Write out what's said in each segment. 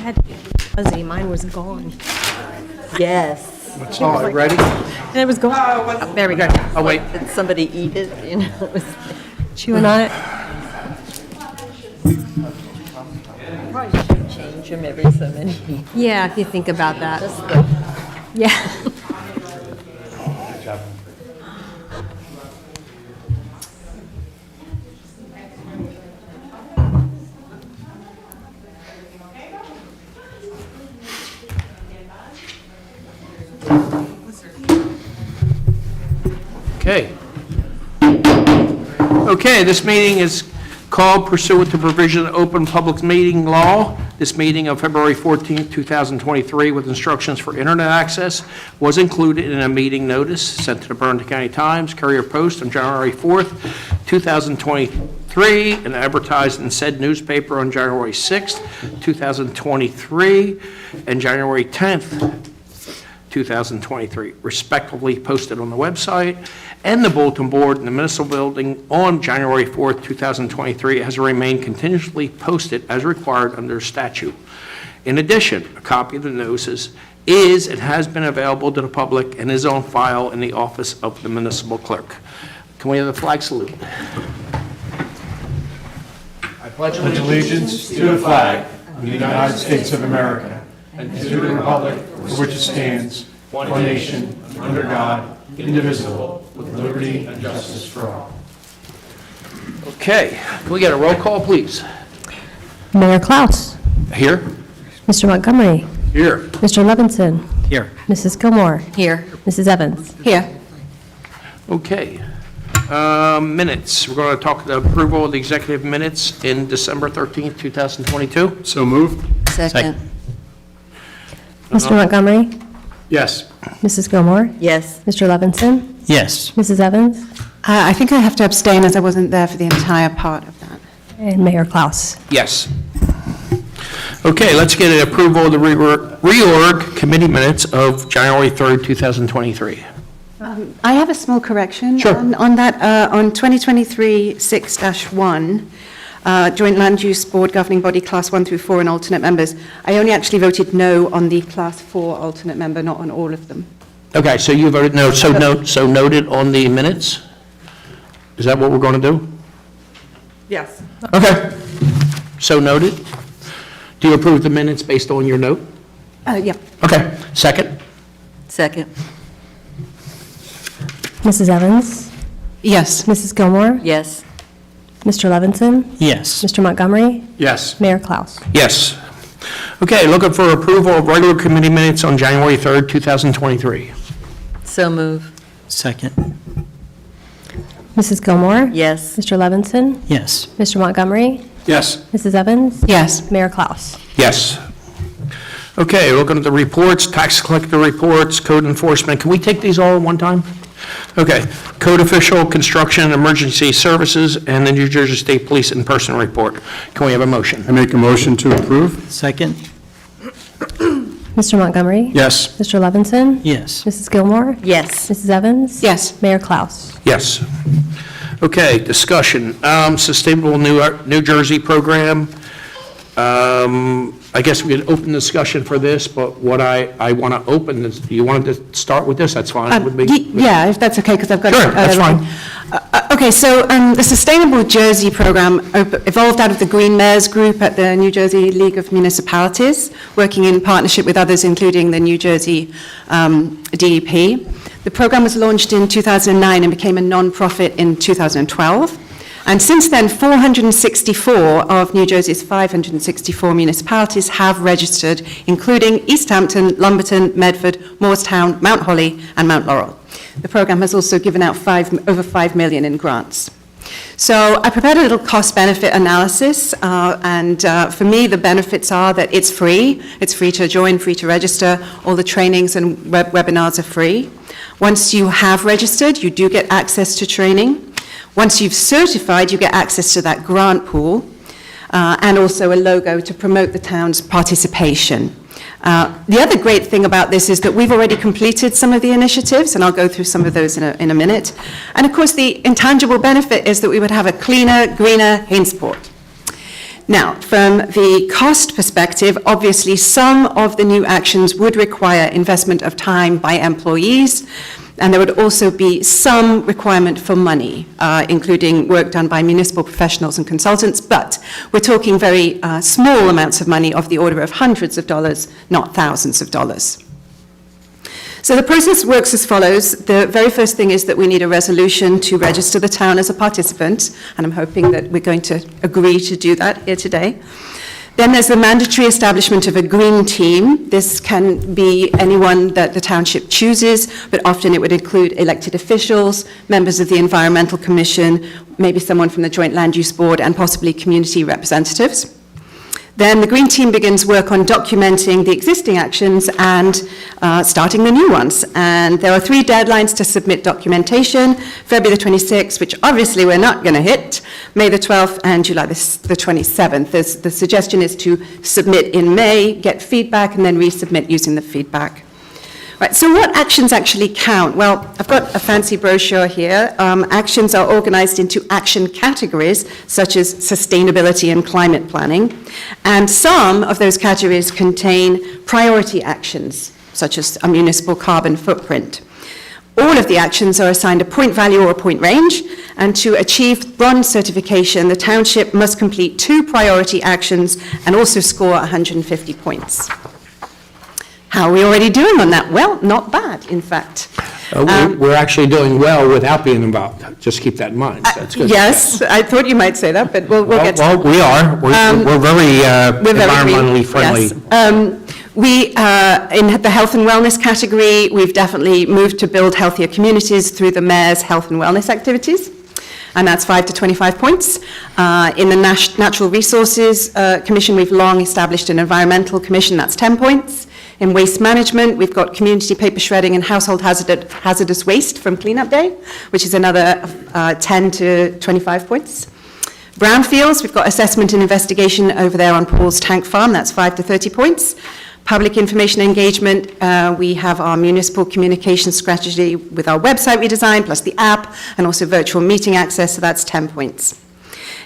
had to be fuzzy. Mine was gone. Yes. Oh, ready? And it was gone. Oh, there we go. Oh, wait. Did somebody eat it? You know, it was, Chewing on it. probably should change them every so many. Yeah, if you think about that. Just the, Yeah. Okay. Okay, this meeting is called pursuant to provision of open public meeting law. This meeting of February 14th, 2023, with instructions for internet access, was included in a meeting notice sent to the Burlington County Times, Courier Post on January 4th, 2023, and advertised in said newspaper on January 6th, 2023, and January 10th, 2023, respectively posted on the website and the bulletin board in the municipal building on January 4th, 2023, has remained continuously posted as required under statute. In addition, a copy of the notices is and has been available to the public and is on file in the office of the municipal clerk. Can we have the flag salute? I pledge allegiance to the flag of the United States of America and to the republic for which it stands, one nation, under God, indivisible, with liberty and justice for all. Okay, can we get a roll call, please? Mayor Klaus. Here? Mr. Montgomery. Here. Mr. Levinson. Here. Mrs. Gilmore. here. Mrs. Evans. Here. Okay. Minutes. We're going to talk the approval of the executive minutes in December 13th, 2022. So moved? Second. Mr. Montgomery. Yes. Mrs. Gilmore. Yes. Mr. Levinson. Yes. Mrs. Evans. I think I have to abstain as I wasn't there for the entire part of that. And Mayor Klaus. Yes. Okay, let's get an approval of the reorg committee minutes of January 3rd, 2023. I have a small correction. Sure. On that, on 2023-6-1, Joint Land Use Board Governing Body Class 1 through 4 and alternate members, I only actually voted no on the Class 4 alternate member, not on all of them. Okay, so you voted no, so noted on the minutes? Is that what we're going to do? Yes. Okay. So noted. Do you approve the minutes based on your note? Yeah. Okay. Second? Second. Mrs. Evans. Yes. Mrs. Gilmore. Yes. Mr. Levinson. Yes. Mr. Montgomery. Yes. Mayor Klaus. Yes. Okay, looking for approval of regular committee minutes on January 3rd, 2023. So move. Second. Mrs. Gilmore. Yes. Mr. Levinson. Yes. Mr. Montgomery. Yes. Mrs. Evans. Yes. Mayor Klaus. Yes. Okay, looking at the reports, tax collector reports, code enforcement. Can we take these all at one time? Okay, code official, construction, and emergency services, and the New Jersey State Police in-person report. Can we have a motion? I make a motion to approve? Second. Mr. Montgomery. Yes. Mr. Levinson. Yes. Mrs. Gilmore. Yes. Mrs. Evans. Yes. Mayor Klaus. Yes. Okay, discussion. Sustainable New Jersey program. I guess we could open discussion for this, but what I want to open is, you wanted to start with this? That's fine with me. Yeah, if that's okay, because I've got... Sure, that's fine. Okay, so the Sustainable Jersey program evolved out of the Green Mayors Group at the New Jersey League of Municipalities, working in partnership with others, including the New Jersey DEP. The program was launched in 2009 and became a non-profit in 2012. And since then, 464 of New Jersey's 564 municipalities have registered, including East Hampton, Lumberton, Medford, Moorestown, Mount Holly, and Mount Laurel. The program has also given out over $5 million in grants. So I prepared a little cost-benefit analysis, and for me, the benefits are that it's free. It's free to join, free to register. All the trainings and webinars are free. Once you have registered, you do get access to training. Once you've certified, you get access to that grant pool and also a logo to promote the town's participation. The other great thing about this is that we've already completed some of the initiatives, and I'll go through some of those in a minute. And of course, the intangible benefit is that we would have a cleaner, greener Hainsport. Now, from the cost perspective, obviously some of the new actions would require investment of time by employees, and there would also be some requirement for money, including work done by municipal professionals and consultants, but we're talking very small amounts of money of the order of hundreds of dollars, not thousands of dollars. So the process works as follows. The very first thing is that we need a resolution to register the town as a participant, and I'm hoping that we're going to agree to do that here today. Then there's the mandatory establishment of a green team. This can be anyone that the township chooses, but often it would include elected officials, members of the Environmental Commission, maybe someone from the Joint Land Use Board, and possibly community representatives. Then the Green Team begins work on documenting the existing actions and starting the new ones. And there are 3 deadlines to submit documentation: February the 26th, which obviously we're not going to hit, May the 12th, and July the 27th. The suggestion is to submit in May, get feedback, and then resubmit using the feedback. Right, so what actions actually count? Well, I've got a fancy brochure here. Actions are organized into action categories, such as sustainability and climate planning. And some of those categories contain priority actions, such as a municipal carbon footprint. All of the actions are assigned a point value or a point range, and to achieve bronze certification, the township must complete 2 priority actions and also score 150 points. How are we already doing on that? Well, not bad, in fact. We're actually doing well without being involved. Just keep that in mind. That's good. Yes, I thought you might say that, but we'll get to Well, we are. We're very environmentally friendly. Yes. In the health and wellness category, we've definitely moved to build healthier communities through the mayor's health and wellness activities, and that's 5 to 25 points. In the Natural Resources Commission, we've long established an environmental commission, that's 10 points. In waste management, we've got community paper shredding and household hazardous waste from Cleanup Day, which is another 10 to 25 points. Brownfields, we've got assessment and investigation over there on Paul's Tank Farm, that's 5 to 30 points. Public information engagement, we have our municipal communication strategy with our website redesign, plus the app, and also virtual meeting access, so that's 10 points.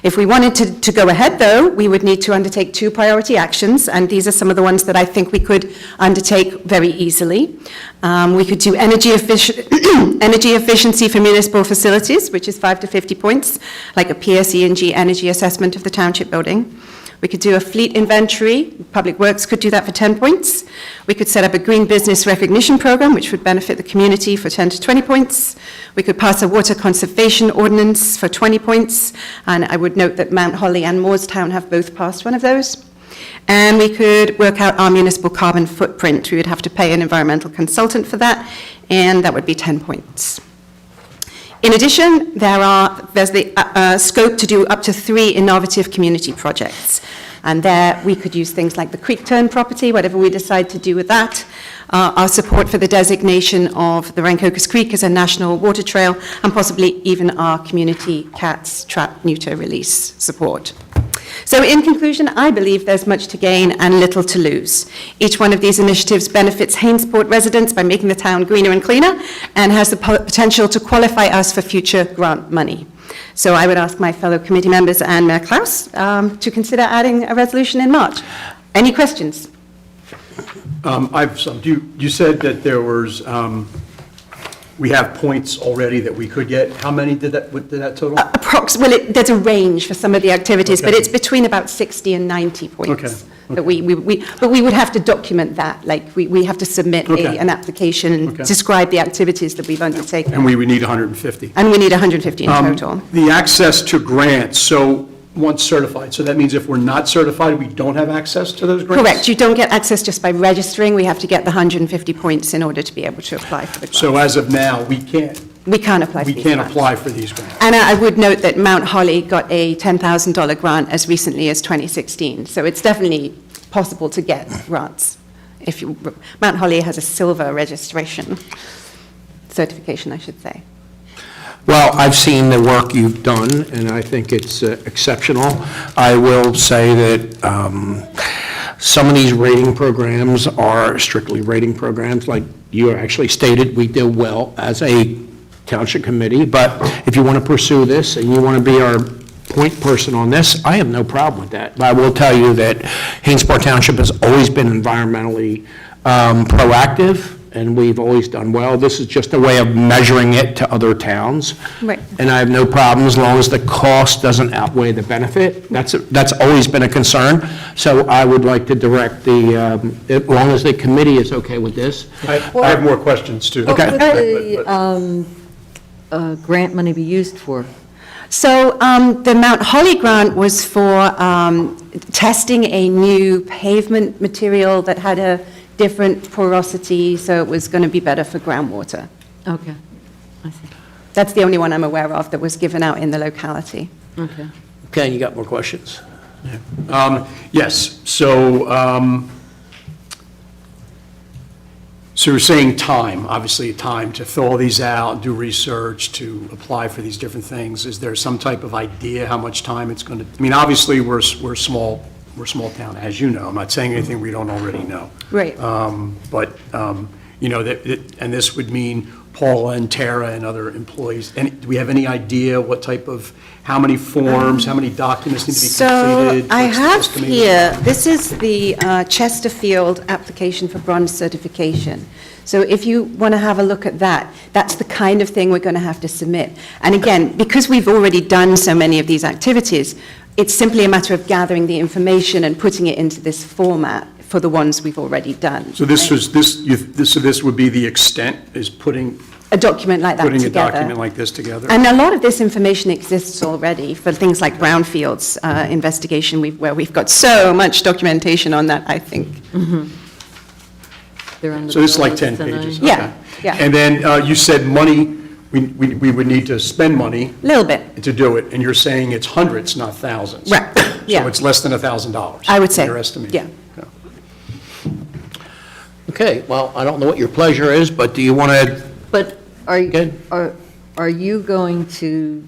If we wanted to go ahead, though, we would need to undertake 2 priority actions, and these are some of the ones that I think we could undertake very easily. We could do energy efficiency for municipal facilities, which is 5 to 50 points, like a PSE&G energy assessment of the township building. We could do a fleet inventory. Public Works could do that for 10 points. We could set up a green business recognition program, which would benefit the community, for 10 to 20 points. We could pass a water conservation ordinance for 20 points. And I would note that Mount Holly and Moorestown have both passed one of those. And we could work out our municipal carbon footprint. We would have to pay an environmental consultant for that, and that would be 10 points. In addition, there's the scope to do up to 3 innovative community projects. And there we could use things like the creek turn property, whatever we decide to do with that, our support for the designation of the Rancocas Creek as a national water trail, and possibly even our community cats trap neuter release support. So in conclusion, I believe there's much to gain and little to lose. Each one of these initiatives benefits Hainsport residents by making the town greener and cleaner, and has the potential to qualify us for future grant money. So I would ask my fellow committee members and Mayor Klaus to consider adding a resolution in March. Any questions? I've some. You said that there was, we have points already that we could get. How many what did that total? Approximately, there's a range for some of the activities, Okay. but it's between about 60 and 90 points. Okay. But we would have to document that, like we have to submit Okay. an application and Okay. describe the activities that we've undertaken. And we would need 150. And we need 150 in total. The access to grants, so once certified, so that means if we're not certified, we don't have access to those grants? Correct, you don't get access just by registering, we have to get the 150 points in order to be able to apply for the grant. So as of now, we can't apply for these grants. apply for these grants. And I would note that Mount Holly got a $10,000 grant as recently as 2016, so it's definitely possible to get grants. Mount Holly has a silver certification, I should say. Well, I've seen the work you've done, and I think it's exceptional. I will say that some of these rating programs are strictly rating programs, like you actually stated, we did well as a township committee, but if you want to pursue this and you want to be our point person on this, I have no problem with that. But I will tell you that Hainsport Township has always been environmentally proactive, and we've always done well. This is just a way of measuring it to other towns. Right. And I have no problem as long as the cost doesn't outweigh the benefit. That's always been a concern. So I would like to direct as long as the committee is okay with this. I have more questions, too. Okay. What would the grant money be used for? So the Mount Holly grant was for testing a new pavement material that had a different porosity, so it was going to be better for groundwater. Okay, I see. That's the only one I'm aware of that was given out in the locality. Okay. Ken, you got more questions? Yes, so you're saying time, obviously time to fill all these out, do research, to apply for these different things. Is there some type of idea how much time it's going to, I mean, obviously, we're a small town, as you know. I'm not saying anything we don't already know. Right. But, you know, and this would mean Paula and Tara and other employees. And do we have any idea what type of, how many forms, how many documents need to be completed? So I What's the have estimated here, time? this is the Chesterfield application for bronze certification. So if you want to have a look at that, that's the kind of thing we're going to have to submit. And again, because we've already done so many of these activities, it's simply a matter of gathering the information and putting it into this format for the ones we've already done. So this was, so this would be the extent, is putting A document like that a together. document like this together? And a lot of this information exists already for things like brownfields investigation, where we've got so much documentation on that, I think. They're on the So this is like bill 10 list tonight. pages? Yeah, okay. yeah. And then you said money, we would need to spend money Little bit, to do it, and you're saying it's hundreds, not thousands? right, yeah. So it's less than $1,000? I would say, Your estimate? yeah. Okay, well, I don't know what your pleasure is, but do you want to, But are Good. are you going to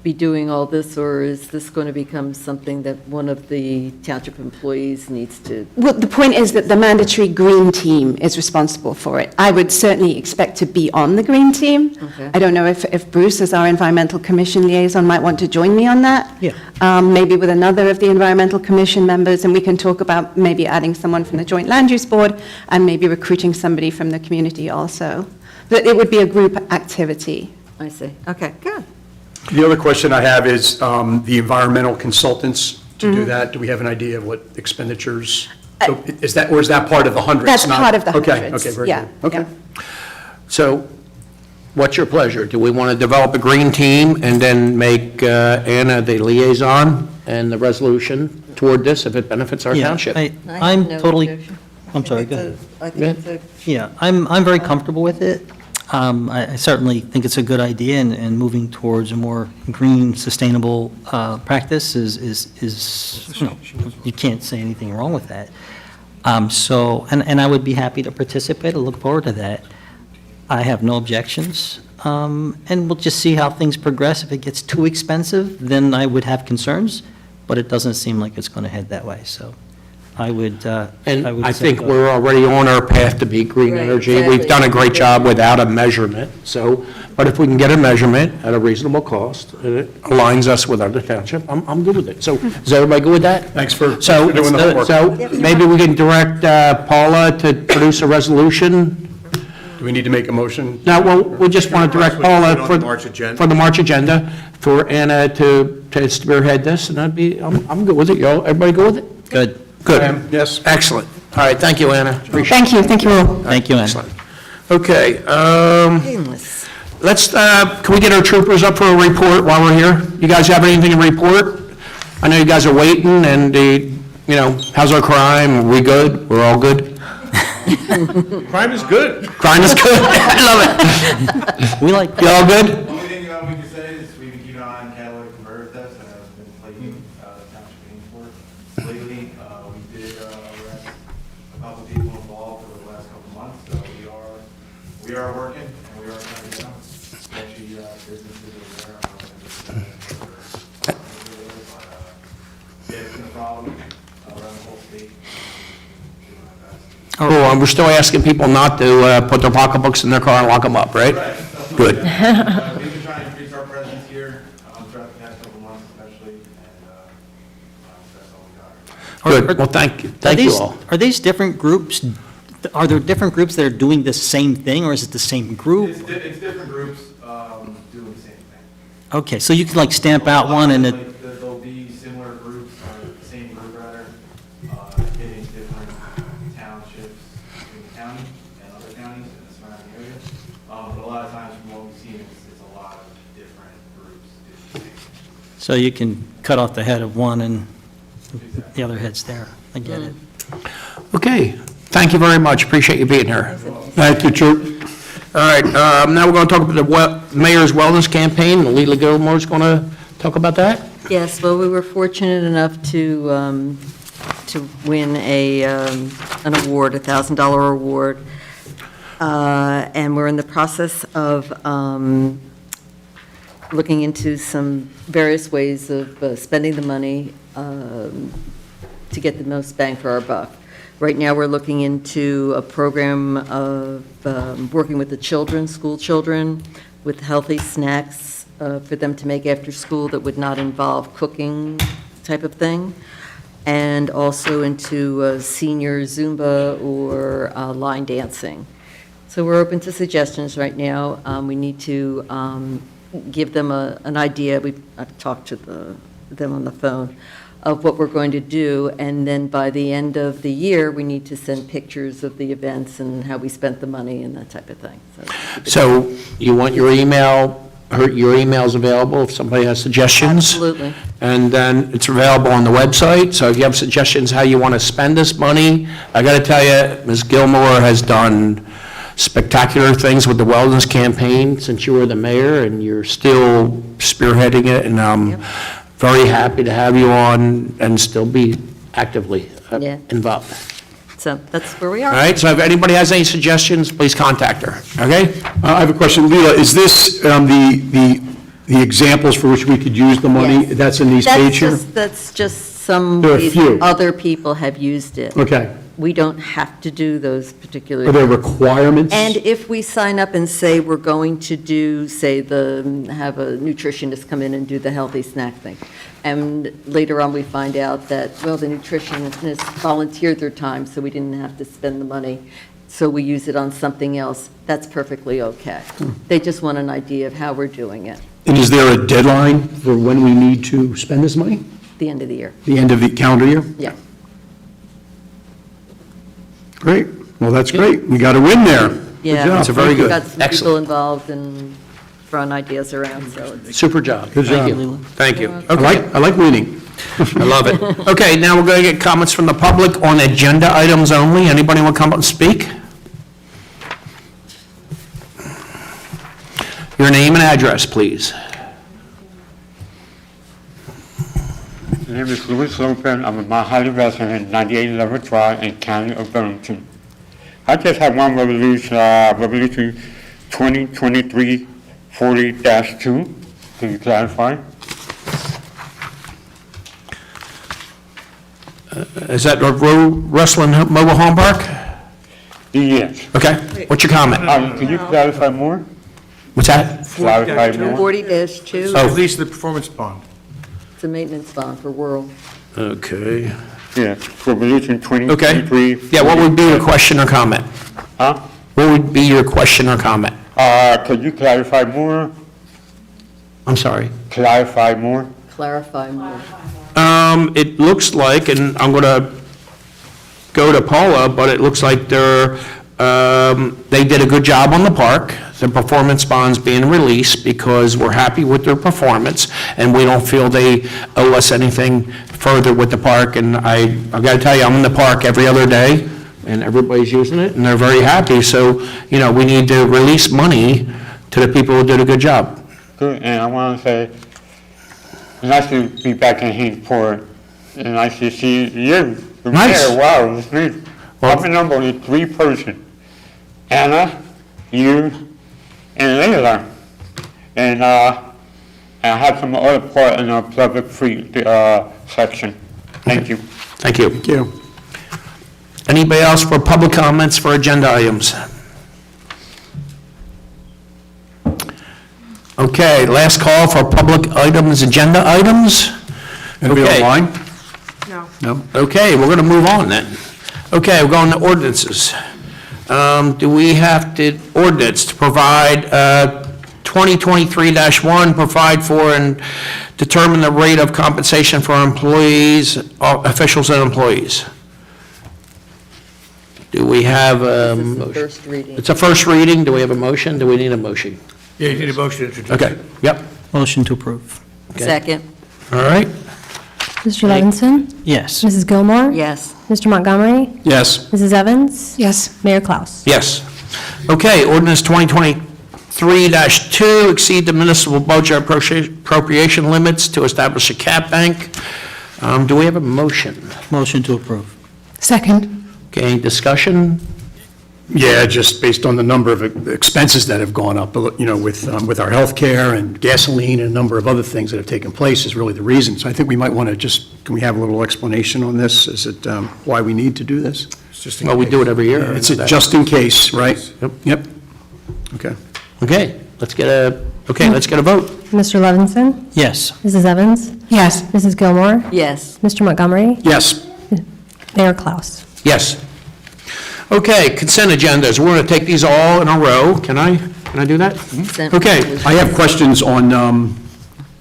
be doing all this, or is this going to become something that one of the township employees needs to? Well, the point is that the mandatory green team is responsible for it. I would certainly expect to be on the green team. Okay. I don't know if Bruce, as our environmental commission liaison, might want to join me on that. Yeah. Maybe with another of the environmental commission members, and we can talk about maybe adding someone from the joint land use board and maybe recruiting somebody from the community also. But it would be a group activity. I see. Okay, good. The other question I have is the environmental consultants to Mm-hmm. do that. Do we have an idea of what expenditures? So is that, or is that part of the hundreds? That's not- part of the Okay, hundreds. okay, very Yeah, good. Okay. yeah. so what's your pleasure? Do we want to develop a green team and then make Anna the liaison and the resolution toward this if it benefits our Yeah, township? I'm totally, I'm sorry, go ahead. I think it's a Yeah, I'm very comfortable with it. I certainly think it's a good idea, and moving towards a more green, sustainable practice is, you know, you can't say anything wrong with that. So, and I would be happy to participate, I look forward to that. I have no objections, and we'll just see how things progress. If it gets too expensive, then I would have concerns, but it doesn't seem like it's going to head that way, so I would. And I say think go. we're already on our path to be green Right, energy. We've exactly. done a great job without a measurement, so, but if we can get a measurement at a reasonable cost, and it aligns us with other township, I'm good with it. So is everybody good with that? Thanks for So, doing the homework. so maybe we can direct Paula to produce a resolution. Do we need to make a motion? No, well, we just want to direct Paula for the March agenda, for Anna to spearhead this, and I'd be, I'm good with it. Y'all, everybody good with it? Good. Good. Yes. Excellent. All right, thank you, Anna. Appreciate it. Thank you all. Thank you, Ann. Excellent. Okay, painless. let's, can we get our troopers up for a report while we're here? You guys have anything to report? I know you guys are waiting, and how's our crime? Are we good? We're all good? Crime is good. Crime is good? I love it. We like You all good? The only thing we can say is we've been keeping an eye on catalytic converter tests, and it's been plaguing township Hainsport lately. We did arrest a couple people involved over the last couple months, so we are working, and we are trying to get them, especially businesses over there. Yeah, it's been a problem around the whole state. Doing our best. Cool, and we're still asking people not to put their pocketbooks in their car and lock them up, right? Good. We've been trying to increase our presence here throughout the past couple months, especially Good, well, thank you all. Are these different groups, are there different groups that are doing the same thing, or is it the same group? It's different groups doing the same thing. Okay, so you can like stamp out one and it, Like, there'll be similar groups, or the same group rather, hitting different townships in the county and other counties in the surrounding area. But a lot of times from what we've seen, it's a lot of different groups doing the same thing. so you can cut off the head of one and the other head's there. I get it. Okay, thank you very much, appreciate you being here. Thank you, Troop. All right, now we're going to talk about the mayor's wellness campaign. Leila Gilmore's going to talk about that. Yes, well, we were fortunate enough to win an award, a $1,000 award. And we're in the process of looking into some various ways of spending the money to get the most bang for our buck. Right now, we're looking into a program of working with the children, school children, with healthy snacks for them to make after school that would not involve cooking type of thing, and also into senior Zumba or line dancing. So we're open to suggestions right now. We need to give them an idea. I've talked to them on the phone of what we're going to do, and then by the end of the year, we need to send pictures of the events and how we spent the money and that type of thing. So you want your email's available if somebody has suggestions? Absolutely. And then it's available on the website, so if you have suggestions how you want to spend this money, I got to tell you, Ms. Gilmore has done spectacular things with the wellness campaign since you were the mayor, and you're still spearheading it, and I'm very happy to have you on and still be actively Yeah. involved. So that's where we are. All right, so if anybody has any suggestions, please contact her, okay? I have a question. Leila, is this the examples for which we could use the money? Yes. That's in these page here? That's just some There are a ways few. other people have used it. Okay. We don't have to do those particular. Are there requirements? And if we sign up and say we're going to do, say, have a nutritionist come in and do the healthy snack thing, and later on we find out that, well, the nutritionists volunteered their time, so we didn't have to spend the money, so we use it on something else, that's perfectly okay. They just want an idea of how we're doing it, And is there a deadline for when we need to spend this money? the end of the year. The end of the calendar year? Yeah. Great. Well, that's great. We got a win there. Yeah. job. It's a very We've good. got some people Excellent. involved and throwing ideas around, so it's. Super job. Good Thank job. you. Thank you. I like winning. I love it. Okay, now we're going to get comments from the public on agenda items only. Anybody want to come up and speak? Your name and address, please. My name is Louis Lopez. I'm a Mount Holly resident, 98 Level Drive in County of Burlington. I just have one resolution 2023-40-2. Can you clarify? Is that the Rustling Mobile Home Park? Yes. Okay, what's your comment? Can you clarify more? What's that? Clarify more? 40-2, Oh. Release the performance bond. it's a maintenance bond for rural. Okay. Yeah, resolution 2023. Okay. Yeah, what would be your question or comment? Huh? What would be your question or comment? Could you clarify more? I'm sorry. Clarify more? Clarify more. It looks like, and I'm going to go to Paula, but it looks like they did a good job on the park. The performance bond's being released because we're happy with their performance, and we don't feel they owe us anything further with the park. And I've got to tell you, I'm in the park every other day, and everybody's using it, and they're very happy. So, we need to release money to the people who did a good job. Good, and I want to say, it's nice to be back in Hainport, and nice to see you. The Nice. mayor. Wow, it's neat. Well- My number is 3 person. Anna, you, and Leila. And I have some other part in the public free section. Thank you. Thank you. Thank you. Anybody else for public comments for agenda items? Okay, last call for public items, agenda items. Anybody Okay. online? No. No? Okay, we're going to move on then. Okay, we're going to ordinances. Do we have to, ordinance to provide, 2023-1, provide for and determine the rate of compensation for employees, officials and employees? Do we have a This is the motion? first reading. It's a first reading. Do we have a motion? Do we need a motion? Yeah, you need a motion to introduce. Okay, yep, Motion to approve. Second, all right. Mr. Levinson? Yes. Mrs. Gilmore? yes. Mr. Montgomery? Yes. Mrs. Evans? Yes. Mayor Klaus? Yes. Okay, ordinance 2023-2, exceed the municipal budget appropriation limits to establish a cap bank. Do we have a motion? Motion to approve. Second. Okay, discussion? Yeah, just based on the number of expenses that have gone up, you know, with our healthcare and gasoline and a number of other things that have taken place is really the reason. So I think we might want to just, can we have a little explanation on this? Is it why we need to do this? Well, we do it every year. It's a just in case, right? Yep. Yep. Okay. Okay, let's get a vote. Mr. Levinson? Yes. Mrs. Evans? Yes. Mrs. Gilmore? Yes, Mr. Montgomery? Yes. Mayor Klaus? Yes. Okay, consent agendas. We're going to take these all in a row. Can I do that? consent. Okay, I have questions on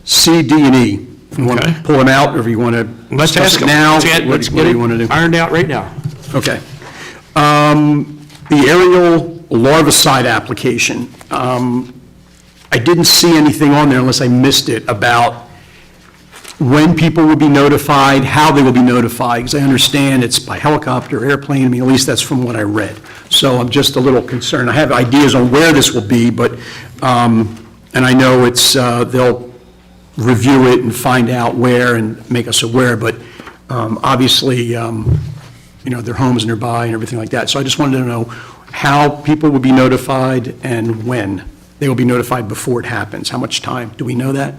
C, D, and E. You want to Okay. pull them out, or if you want to Let's discuss ask it them. now? Let's get What do you want to do? ironed out right now. Okay. The aerial larvicide application, I didn't see anything on there unless I missed it about when people will be notified, how they will be notified, because I understand it's by helicopter, airplane, I mean, at least that's from what I read. So I'm just a little concerned. I have ideas on where this will be, but, and I know it's, they'll review it and find out where and make us aware, but obviously, you know, their homes nearby and everything like that. So I just wanted to know how people will be notified and when they will be notified before it happens. How much time? Do we know that?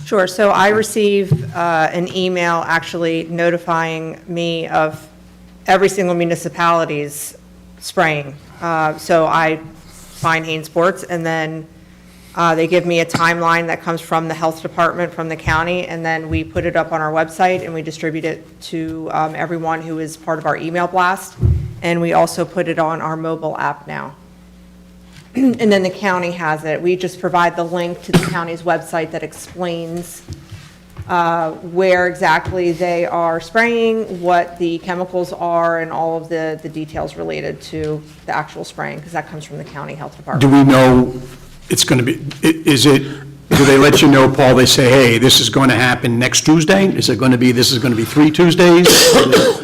Sure, so I received an email actually notifying me of every single municipality's spraying. So I find Hain Sports, and then they give me a timeline that comes from the health department, from the county, and then we put it up on our website, and we distribute it to everyone who is part of our email blast, and we also put it on our mobile app now. And then the county has it. We just provide the link to the county's website that explains where exactly they are spraying, what the chemicals are, and all of the details related to the actual spraying, because that comes from the county health Do department. we know it's going to be, do they let you know, Paul, they say, hey, this is going to happen next Tuesday? Is it going to be, this is going to be 3 Tuesdays?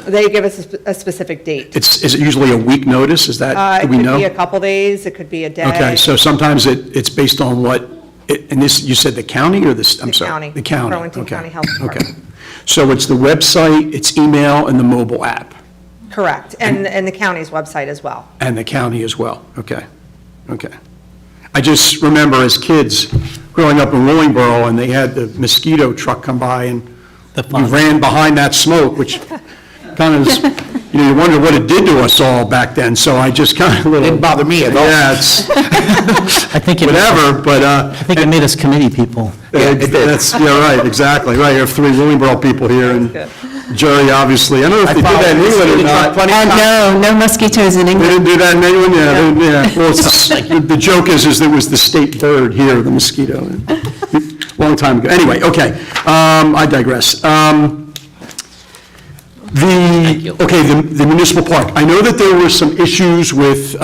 They give us a specific date. Is it usually a week notice? Is that, It do we could know? be a couple days, it could be a day. Okay, so sometimes it's based on what, and this, you said the county or the, I'm The sorry? county. The county, Burlington okay. County Health Okay. Department. So it's the website, it's email, and the mobile app, Correct, and the county's website as well. and the county as well? Okay, okay. I just remember as kids growing up in Willingboro, and they had the mosquito truck come by, and we ran behind that smoke, which kind of, you know, you wonder what it did to us all back then, so I just kind of a little... Didn't bother me at all. Yeah, it's, I think it whatever, but, I think it made us committee people. that's, yeah, right, exactly, right, you have 3 Willingboro people here, and Jerry, obviously, I don't know if they did that in England or not. No mosquitoes in They England. didn't do that in England, yeah, well, the joke is there was the state bird here, the mosquito, long time ago. Anyway, okay, I digress. The municipal park, I know that there were some issues with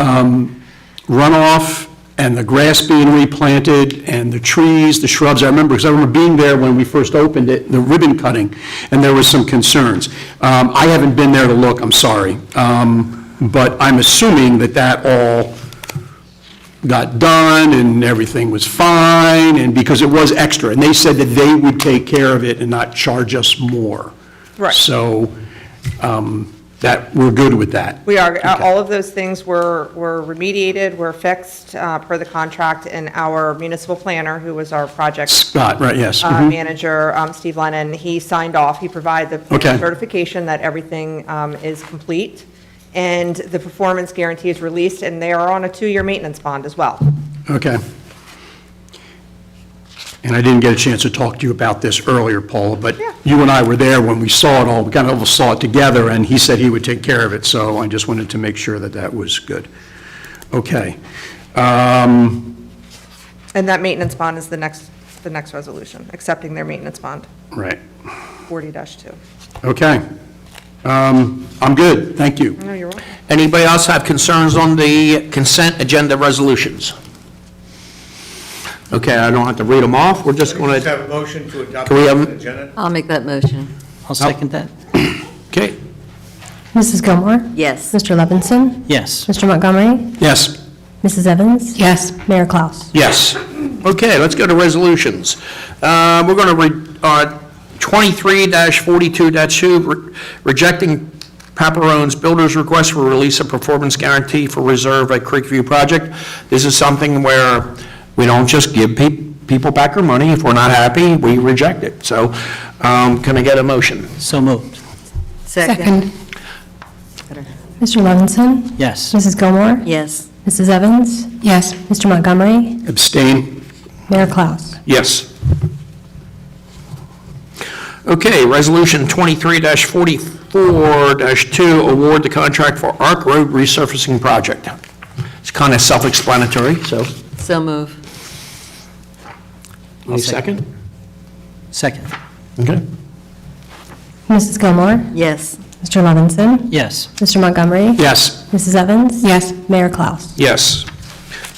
runoff and the grass being replanted and the trees, the shrubs. I remember, because I remember being there when we first opened it, the ribbon cutting, and there was some concerns. I haven't been there to look, I'm sorry. But I'm assuming that all got done and everything was fine, and because it was extra. And they said that they would take care of it and not charge us more. Right. So that, we're good with that. We are, all of those things were remediated, were fixed per the contract, and our municipal planner, who was our project Scott, right, yes. Mhm. manager, Steve Lennon, he signed off, he provided the Okay. certification that everything is complete, and the performance guarantee is released, and they are on a 2-year maintenance bond as well. Okay. and I didn't get a chance to talk to you about this earlier, Paula, but you and I were there when we saw it all, we kind of saw it together, and he said he would take care of it, so I just wanted to make sure that that was good. Okay. And that maintenance bond is the next resolution, accepting their maintenance bond, Right. 40-2. Okay. I'm good, thank you. No, you're welcome. Anybody else have concerns on the consent agenda resolutions? Okay, I don't have to read them off, we're just going Just to, have a motion to adopt Can we have- the agenda? I'll make that motion. I'll second that. okay, Mrs. Gilmore? Yes. Mr. Levinson? Yes. Mr. Montgomery? Yes. Mrs. Evans? Yes. Mayor Klaus? yes. Okay, let's go to resolutions. We're going to, 23-42-2, rejecting Paparone's builder's request for release of performance guarantee for reserve at Creekview project. This is something where we don't just give people back their money. If we're not happy, we reject it. So can I get a motion? So moved. Second. Mr. Levinson? Yes. Mrs. Gilmore? Yes. Mrs. Evans? Yes. Mr. Montgomery? Abstain? Mayor Klaus? Yes. Okay, resolution 23-44-2, award the contract for Arc Road resurfacing project. It's kind of self-explanatory, so. So move. Any second? Second. Okay. Mrs. Gilmore? Yes. Mr. Levinson? Yes. Mr. Montgomery? Yes. Mrs. Evans? Yes. Mayor Klaus? Yes.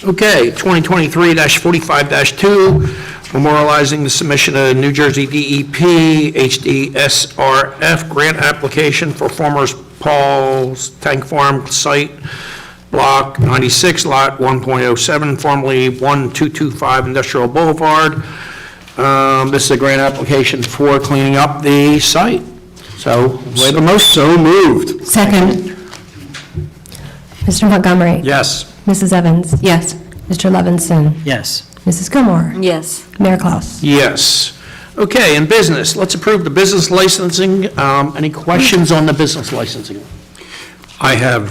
Okay, 2023-45-2, memorializing the submission of New Jersey DEP HDSRF grant application for former Paul's Tank Farm site, Block 96, Lot 1.07, formerly 1225 Industrial Boulevard. This is a grant application for cleaning up the site. So, wait a motion. So moved. Second. Mr. Montgomery? Yes. Mrs. Evans? Yes. Mr. Levinson? Yes. Mrs. Gilmore? Yes. Mayor Klaus? Yes. Okay, in business, let's approve the business licensing. Any questions on the business licensing? I have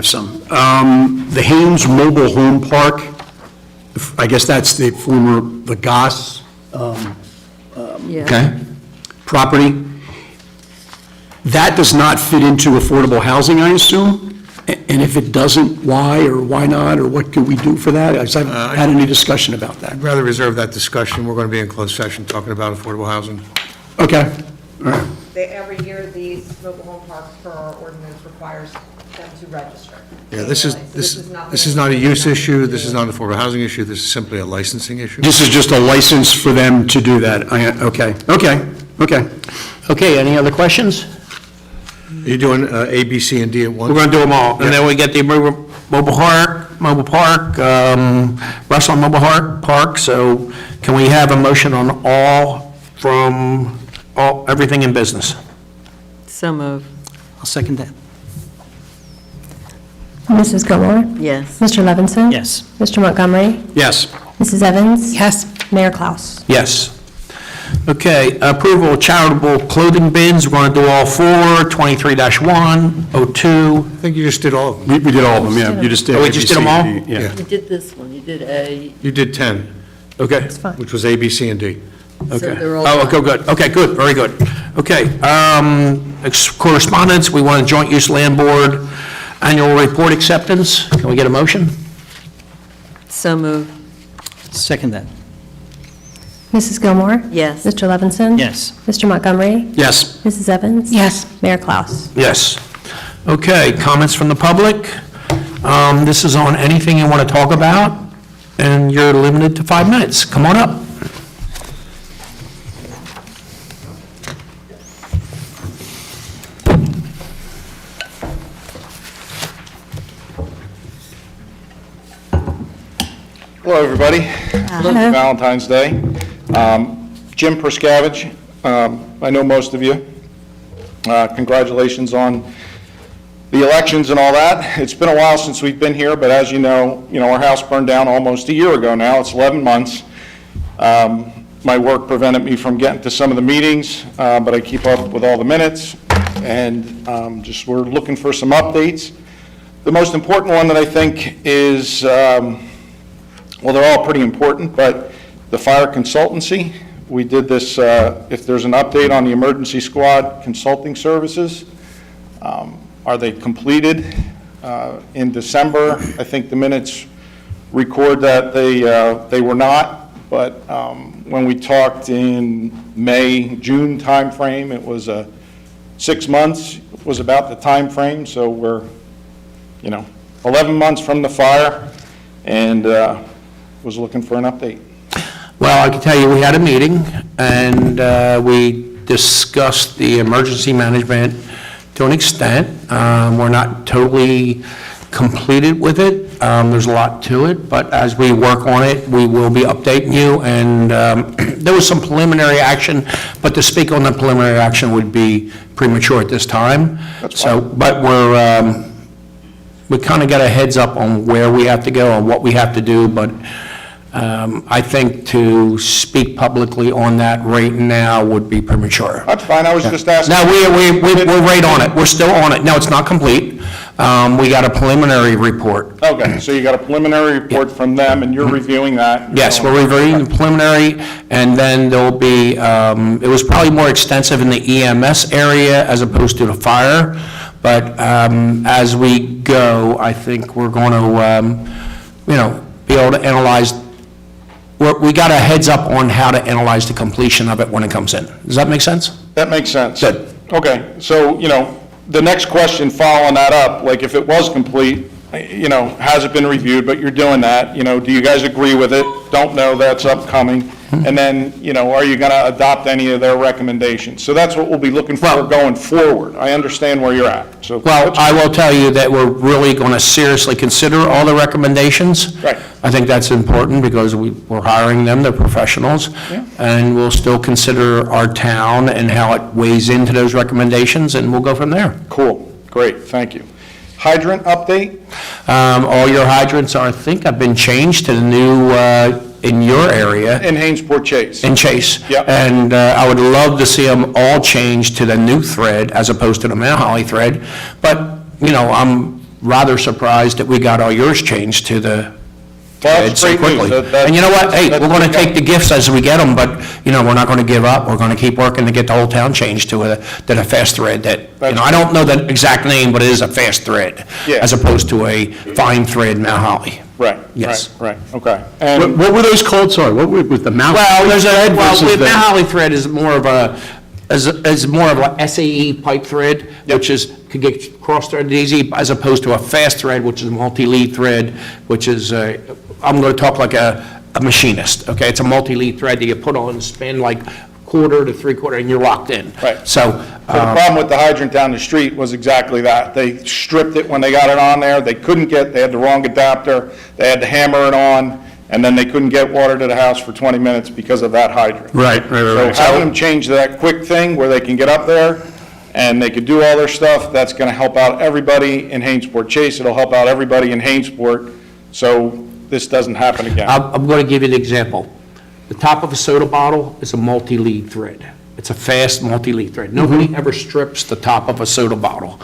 some. The Haynes Mobile Home Park, I guess that's the former, the Goss Yeah. property. That does not fit into affordable housing, I assume? And if it doesn't, why or why not, or what could we do for that? I haven't had any discussion about that. I'd rather reserve that discussion. We're going to be in closed session talking about affordable housing. Okay, all right. Every year, these mobile home parks per our ordinance requires them to register. Yeah, this is not a use issue, this is not an affordable housing issue, this is simply a licensing issue. This is just a license for them to do that. Okay. Okay, any other questions? You're doing A, B, C, and D at We're once? going to do them all. And then we get the mobile park, Russell Mobile Park. So can we have a motion on everything in business? So move. I'll second that. Mrs. Gilmore? Yes. Mr. Levinson? Yes. Mr. Montgomery? Yes. Mrs. Evans? Yes. Mayor Klaus? Yes. Okay, approval of charitable clothing bins. We're going to do all four, 23-1, 02. I think you just did all of them. We did all of them, yeah. You just did. Oh, we just did them all? Yeah. You did this one, you did A. You did 10, Okay. It's fine. which was A, B, C, and D. So Okay. they're all Oh, done. okay, good. Okay, good, very good. Okay, correspondence, we want a joint use land board annual report acceptance. Can we get a motion? So move. Second that. Mrs. Gilmore? Yes. Mr. Levinson? Yes. Mr. Montgomery? Yes. Mrs. Evans? Yes. Mayor Klaus? Yes. Okay, comments from the public. This is on anything you want to talk about, and you're limited to 5 minutes. Come on up. Hello, everybody. Hello. Valentine's Day. Jim Perscavage, I know most of you. Congratulations on the elections and all that. It's been a while since we've been here, but as you know, our house burned down almost a year ago now. It's 11 months. My work prevented me from getting to some of the meetings, but I keep up with all the minutes, and we're looking for some updates. The most important one that I think is, well, they're all pretty important, but The fire consultancy, we did this, if there's an update on the emergency squad consulting services, are they completed? In December, I think the minutes record that they were not, but when we talked in May, June timeframe, it was 6 months was about the timeframe, so we're, 11 months from the fire, and was looking for an update. Well, I can tell you, we had a meeting, and we discussed the emergency management to an extent. We're not totally completed with it. There's a lot to it, but as we work on it, we will be updating you. And there was some preliminary action, but to speak on the preliminary action would be premature at this time. So, but we kind of got a heads up on where we have to go and what we have to do, but I think to speak publicly on that right now would be premature. That's fine, I was just asking. No, we're right on it. We're still on it. No, it's not complete. We got a preliminary report. Okay, so you got a preliminary report from them, and you're reviewing that? Yes, we're reviewing the preliminary, and then there'll be, it was probably more extensive in the EMS area as opposed to the fire, but as we go, I think we're going to, be able to analyze. We got a heads up on how to analyze the completion of it when it comes in. Does that make sense? That makes sense. Good. Okay, so, the next question following that up, like if it was complete, has it been reviewed, but you're doing that, do you guys agree with it? Don't know, that's upcoming. And then, are you going to adopt any of their recommendations? So that's what we'll be looking for going forward. I understand where you're at, so. Well, I will tell you that we're really going to seriously consider all the recommendations. Right. I think that's important because we're hiring them, they're professionals. Yeah. And we'll still consider our town and how it weighs into those recommendations, and we'll go from there. Cool, great, thank you. Hydrant update? All your hydrants are, I think, have been changed to the new, in your area. In Hainesport Chase. In Chase. Yep. And I would love to see them all changed to the new thread as opposed to the Mount Holly thread. But, I'm rather surprised that we got all yours changed to the Well, thread that's so great news. quickly. That- And you know what? Hey, that's we're going to great. take the gifts as we get them, but, we're not going to give up. We're going to keep working to get the whole town changed to the fast thread that, I don't know the exact name, but it is a fast thread. Yeah. As opposed to a fine thread Mount Holly. Right, Yes. right, okay. And What were those called, sorry, what was the Mount? Well, there's thread versus the the- Mount Holly thread is more of a SAE pipe thread, which could get cross-threaded easy, as opposed to a fast thread, which is a multi-lead thread, which is, I'm going to talk like a machinist, okay? It's a multi-lead thread that you put on and spin like quarter to three-quarter, and you're locked in. Right. So, the problem with the hydrant down the street was exactly that. They stripped it when they got it on there. They had the wrong adapter. They had to hammer it on, and then they couldn't get water to the house for 20 minutes because of that hydrant. Right. So having them change that quick thing where they can get up there and they could do all their stuff, that's going to help out everybody in Hainesport Chase. It'll help out everybody in Hainesport, so this doesn't happen again. I'm going to give you an example. The top of a soda bottle is a multi-lead thread. It's a fast multi-lead thread. Nobody ever strips the top of a soda bottle.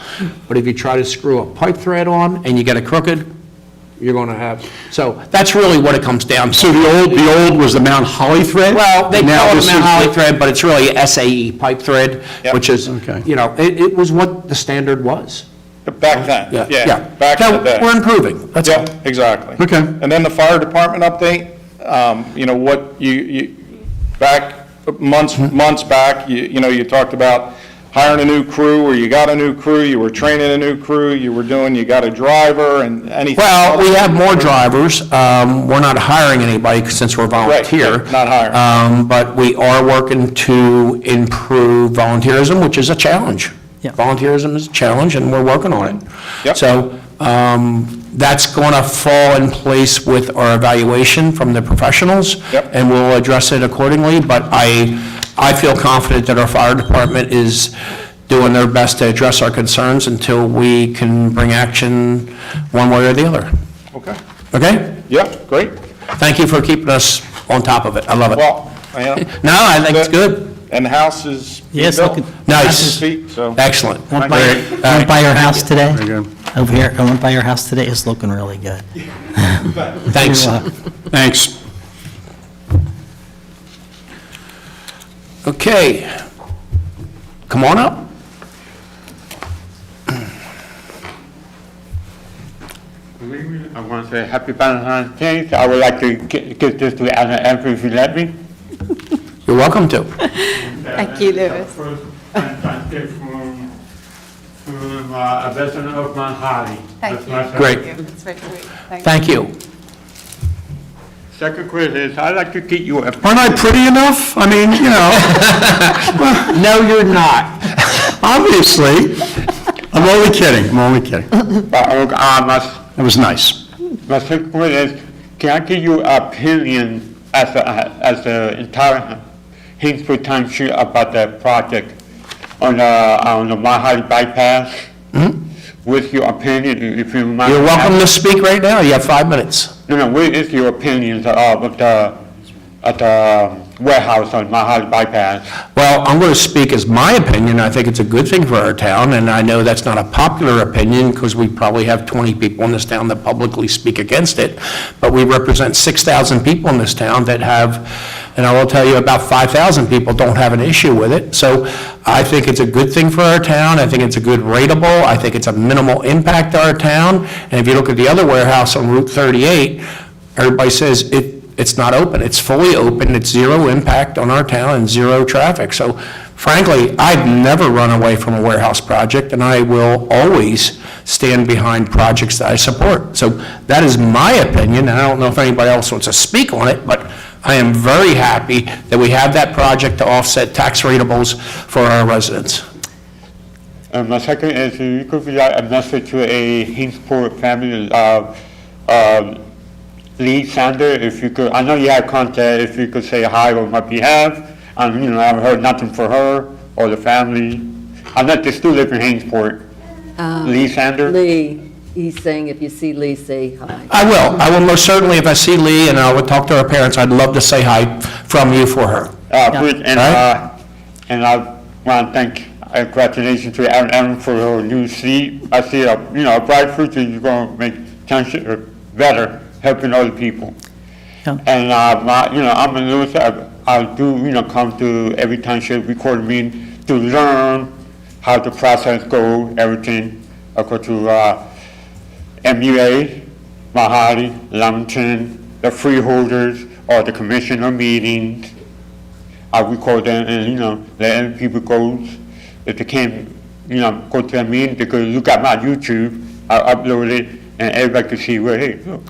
But if you try to screw a pipe thread on and you get it crooked, you're going to have, so that's really what it comes down to. So the old was the Mount Holly thread? Well, they Now call it this a Mount is Holly the- thread, but it's really a SAE pipe thread, Yep. which is, Okay. it was what the standard was. Back then, yeah, back in So the day. we're improving, that's all. Yeah, exactly. Okay. And then the fire department update, what you, back, months back, you talked about hiring a new crew, or you got a new crew, you were training a new crew, you got a driver and anything. Well, we have more drivers. We're not hiring anybody since we're volunteer. Right, not hiring. But we are working to improve volunteerism, which is a challenge. Yeah. Volunteerism is a challenge, and we're working on it. Yep. So that's going to fall in place with our evaluation from the professionals. Yep. And we'll address it accordingly, but I feel confident that our fire department is doing their best to address our concerns until we can bring action one way or the other. Okay, Okay? yeah, great. Thank you for keeping us on top of it. I love it. Well, No, I think it's good. And the house is being Yes, built. looking- Nice. Feet, so. Excellent. Went Great. by, went by your house today? Very good. Over here, I went by your house today, it's looking really good. Thanks. You're welcome. Thanks. Okay. Come on up. I want to say Happy Valentine's Day. I would like to give this to Anna Andrew if you let me. You're welcome to. Thank you, Lewis. First Valentine's Day from a resident of Mount Holly. Thank you. Great. That's very sweet. Thank you. Second question is, I'd like to get you a Aren't I pretty enough? I mean, you know, No, you're not. obviously. I'm only kidding. That was nice. My second question is, can I get your opinion as the entire Hinsford Township about the project on the Mount Holly bypass? What's your opinion, if you mind? You're welcome to speak right now. You have 5 minutes. No, what is your opinion of the warehouse on Mount Holly bypass? Well, I'm going to speak as my opinion. I think it's a good thing for our town, and I know that's not a popular opinion because we probably have 20 people in this town that publicly speak against it, but we represent 6,000 people in this town that have, and I will tell you, about 5,000 people don't have an issue with it. So I think it's a good thing for our town. I think it's a good rateable. I think it's a minimal impact to our town. And if you look at the other warehouse on Route 38, everybody says it's not open. It's fully open. It's zero impact on our town and zero traffic. So frankly, I've never run away from a warehouse project, and I will always stand behind projects that I support. So that is my opinion, and I don't know if anybody else wants to speak on it, but I am very happy that we have that project to offset tax ratables for our residents. My second is, you could be a message to a Hinsport family, Lee Sander, if you could, I know you have contact, if you could say hi on my behalf. I haven't heard nothing for her or the family. I know they still live in Hinsport. Lee Sander? Lee, he's saying if you see Lee, say hi. I will most certainly, if I see Lee and I would talk to her parents, I'd love to say hi from you for her. And All and I want to thank, congratulations to Aaron for her new seat. I see a bright future. You're going to make Township better, helping other people. Yeah. And I'm in Lewis. I do come to every Township record meeting to learn how the process go, everything. I go to MUA, Mahali, Lamington, the freeholders, or the commissioner meetings. I record them and, let people go. If they can't, go to a meeting, they could look at my YouTube. I upload it, and everybody can see, well, hey, look,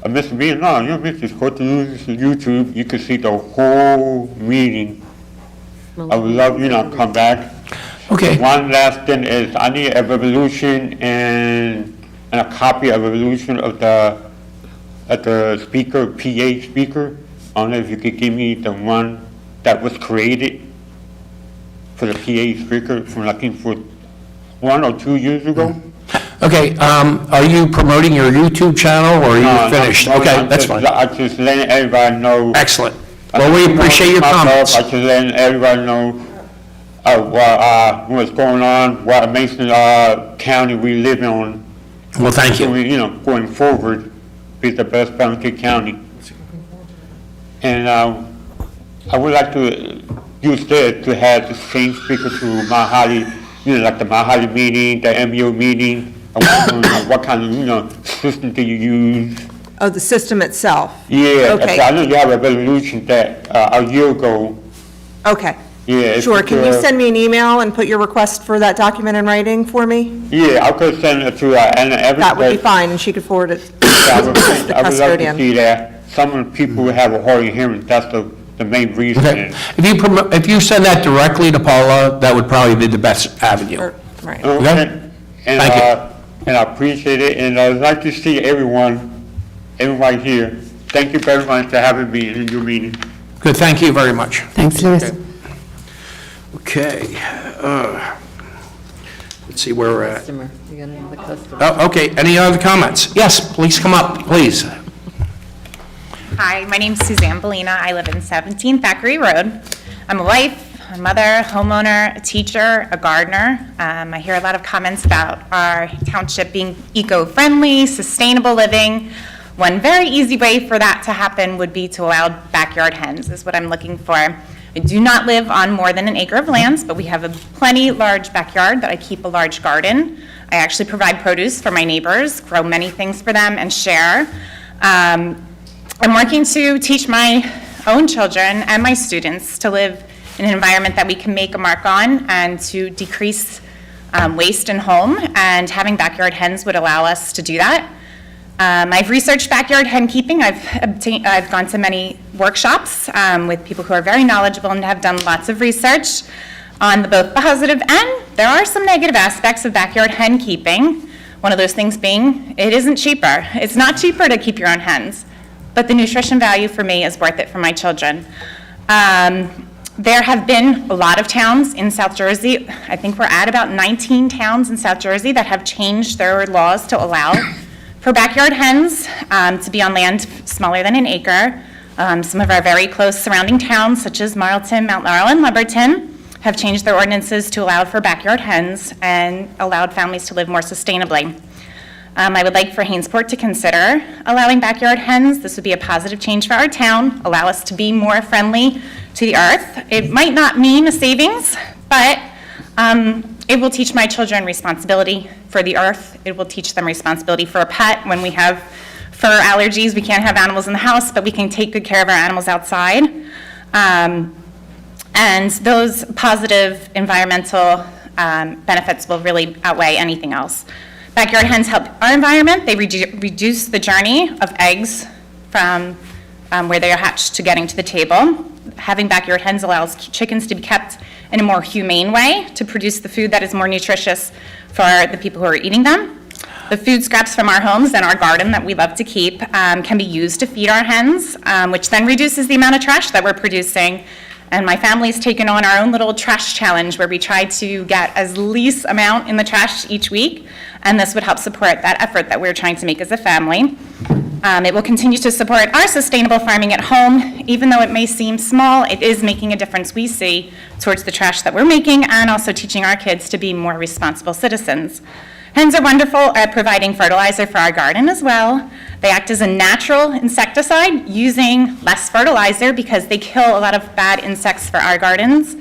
I missed a meeting. No, you don't miss this. Go to YouTube. You can see the whole meeting. I would love, come back. Okay. One last thing is, I need a resolution and a copy of a resolution of the speaker, PA speaker. I don't know if you could give me the one that was created for the PA speaker from, I think, for 1 or 2 years ago. Okay, are you promoting your YouTube channel, or are you finished? Okay, that's fine. I just letting everybody know. Excellent. Well, we appreciate your comments. I just letting everybody know what's going on, what Mason County we live on. Well, thank So you. we, going forward, be the best Bounty County. And I would like to use that to have the same speaker to Mahali, like the Mahali meeting, the MU meeting. I want to know what kind of, system do you use? Oh, the system itself? Yeah, Okay. I know you have a resolution that a year ago. Okay. Yeah. if Sure, can you could, send me an email and put your request for that document in writing for me? Yeah, I could send it to Anna every. That would be fine, and she could forward it I to would the love to custodian. see that. Some of the people who have a hard of hearing, that's the main reason. Okay. If you send that directly to Paula, that would probably be the best avenue. Right. Okay. And, Thank you. And I appreciate it, and I'd like to see everyone here. Thank you very much for having me in your meeting. Good, thank you very much. Thanks, Lewis. Okay. Let's see where we're at. Customer, you got another customer. Oh, okay, any other comments? Yes, please come up, please. Hi, my name's Suzanne Bellina. I live in 17 Thackeray Road. I'm a wife, a mother, homeowner, a teacher, a gardener. I hear a lot of comments about our township being eco-friendly, sustainable living. One very easy way for that to happen would be to allow backyard hens, is what I'm looking for. I do not live on more than an acre of land, but we have a plenty large backyard that I keep a large garden. I actually provide produce for my neighbors, grow many things for them, and share. I'm working to teach my own children and my students to live in an environment that we can make a mark on and to decrease waste in home, and having backyard hens would allow us to do that. I've researched backyard hen keeping. I've gone to many workshops with people who are very knowledgeable and have done lots of research on both positive and there are some negative aspects of backyard hen keeping. One of those things being, it isn't cheaper. It's not cheaper to keep your own hens, but the nutrition value for me is worth it for my children. There have been a lot of towns in South Jersey. I think we're at about 19 towns in South Jersey that have changed their laws to allow for backyard hens to be on land smaller than an acre. Some of our very close surrounding towns, such as Marlton, Mount Laurel, and Leverton, have changed their ordinances to allow for backyard hens and allowed families to live more sustainably. I would like for Hainesport to consider allowing backyard hens. This would be a positive change for our town, allow us to be more friendly to the earth. It might not mean a savings, but it will teach my children responsibility for the earth. It will teach them responsibility for a pet. When we have fur allergies, we can't have animals in the house, but we can take good care of our animals outside. And those positive environmental benefits will really outweigh anything else. Backyard hens help our environment. They reduce the journey of eggs from where they are hatched to getting to the table. Having backyard hens allows chickens to be kept in a more humane way to produce the food that is more nutritious for the people who are eating them. The food scraps from our homes and our garden that we love to keep can be used to feed our hens, which then reduces the amount of trash that we're producing. And my family's taken on our own little trash challenge where we try to get as least amount in the trash each week, and this would help support that effort that we're trying to make as a family. It will continue to support our sustainable farming at home. Even though it may seem small, it is making a difference we see towards the trash that we're making and also teaching our kids to be more responsible citizens. Hens are wonderful at providing fertilizer for our garden as well. They act as a natural insecticide using less fertilizer because they kill a lot of bad insects for our gardens,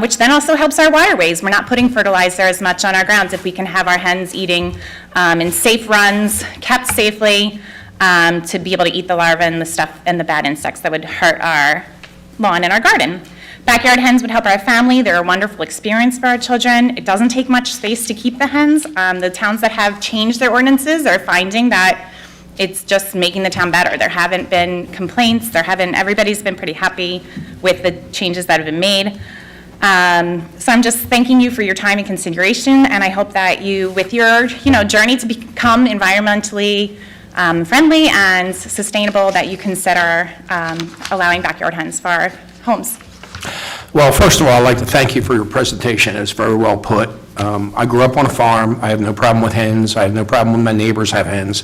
which then also helps our waterways. We're not putting fertilizer as much on our grounds if we can have our hens eating in safe runs, kept safely, to be able to eat the larvae and the stuff and the bad insects that would hurt our lawn and our garden. Backyard hens would help our family. They're a wonderful experience for our children. It doesn't take much space to keep the hens. The towns that have changed their ordinances are finding that it's just making the town better. There haven't been complaints. Everybody's been pretty happy with the changes that have been made. So I'm just thanking you for your time and consideration, and I hope that you, with your journey to become environmentally friendly and sustainable, that you consider allowing backyard hens for our homes. Well, first of all, I'd like to thank you for your presentation. It's very well put. I grew up on a farm. I have no problem with hens. I have no problem when my neighbors have hens.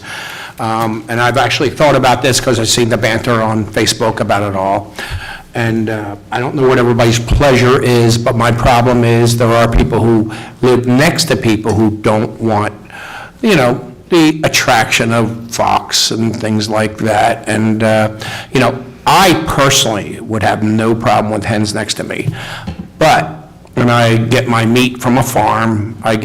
And I've actually thought about this because I've seen the banter on Facebook about it all. And I don't know what everybody's pleasure is, but my problem is there are people who live next to people who don't want, the attraction of fox and things like that. And, I personally would have no problem with hens next to me. But when I get my meat from a farm, I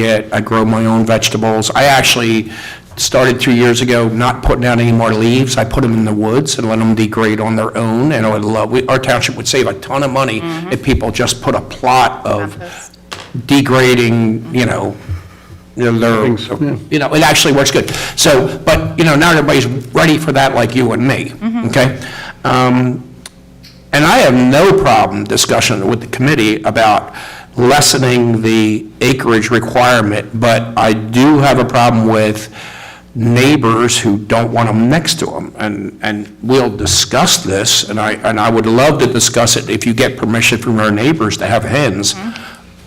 grow my own vegetables. I actually started 2 years ago not putting out any more leaves. I put them in the woods and let them degrade on their own. And our township would save a ton of money if people just put a plot of degrading, it actually works good. So, but, not everybody's ready for that like you and me, okay? And I have no problem discussion with the committee about lessening the acreage requirement, but I do have a problem with neighbors who don't want them next to them. And we'll discuss this, and I would love to discuss it if you get permission from our neighbors to have hens.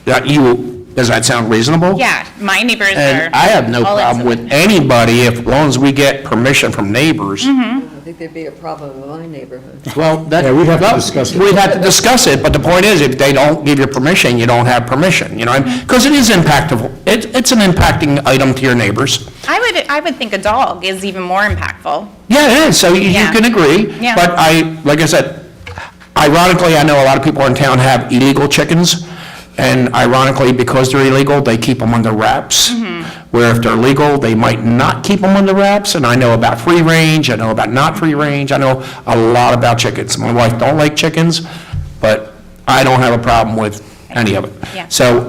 Does that sound reasonable? Yeah, my neighbors are. And I have no problem with anybody as long as we get permission from neighbors. I think there'd be a problem in my neighborhood. Well, we'd have to discuss it. We'd have to discuss it, but the point is, if they don't give you permission, you don't have permission, because it is impactful. It's an impacting item to your neighbors. I would think a dog is even more impactful. Yeah, it is, so you can agree. Yeah. But like I said, Ironically, I know a lot of people in town have illegal chickens, and ironically, because they're illegal, they keep them under wraps. Where if they're legal, they might not keep them under wraps, and I know about free range, I know about not free range, I know a lot about chickens. My wife don't like chickens, but I don't have a problem with any of it. Yeah. So,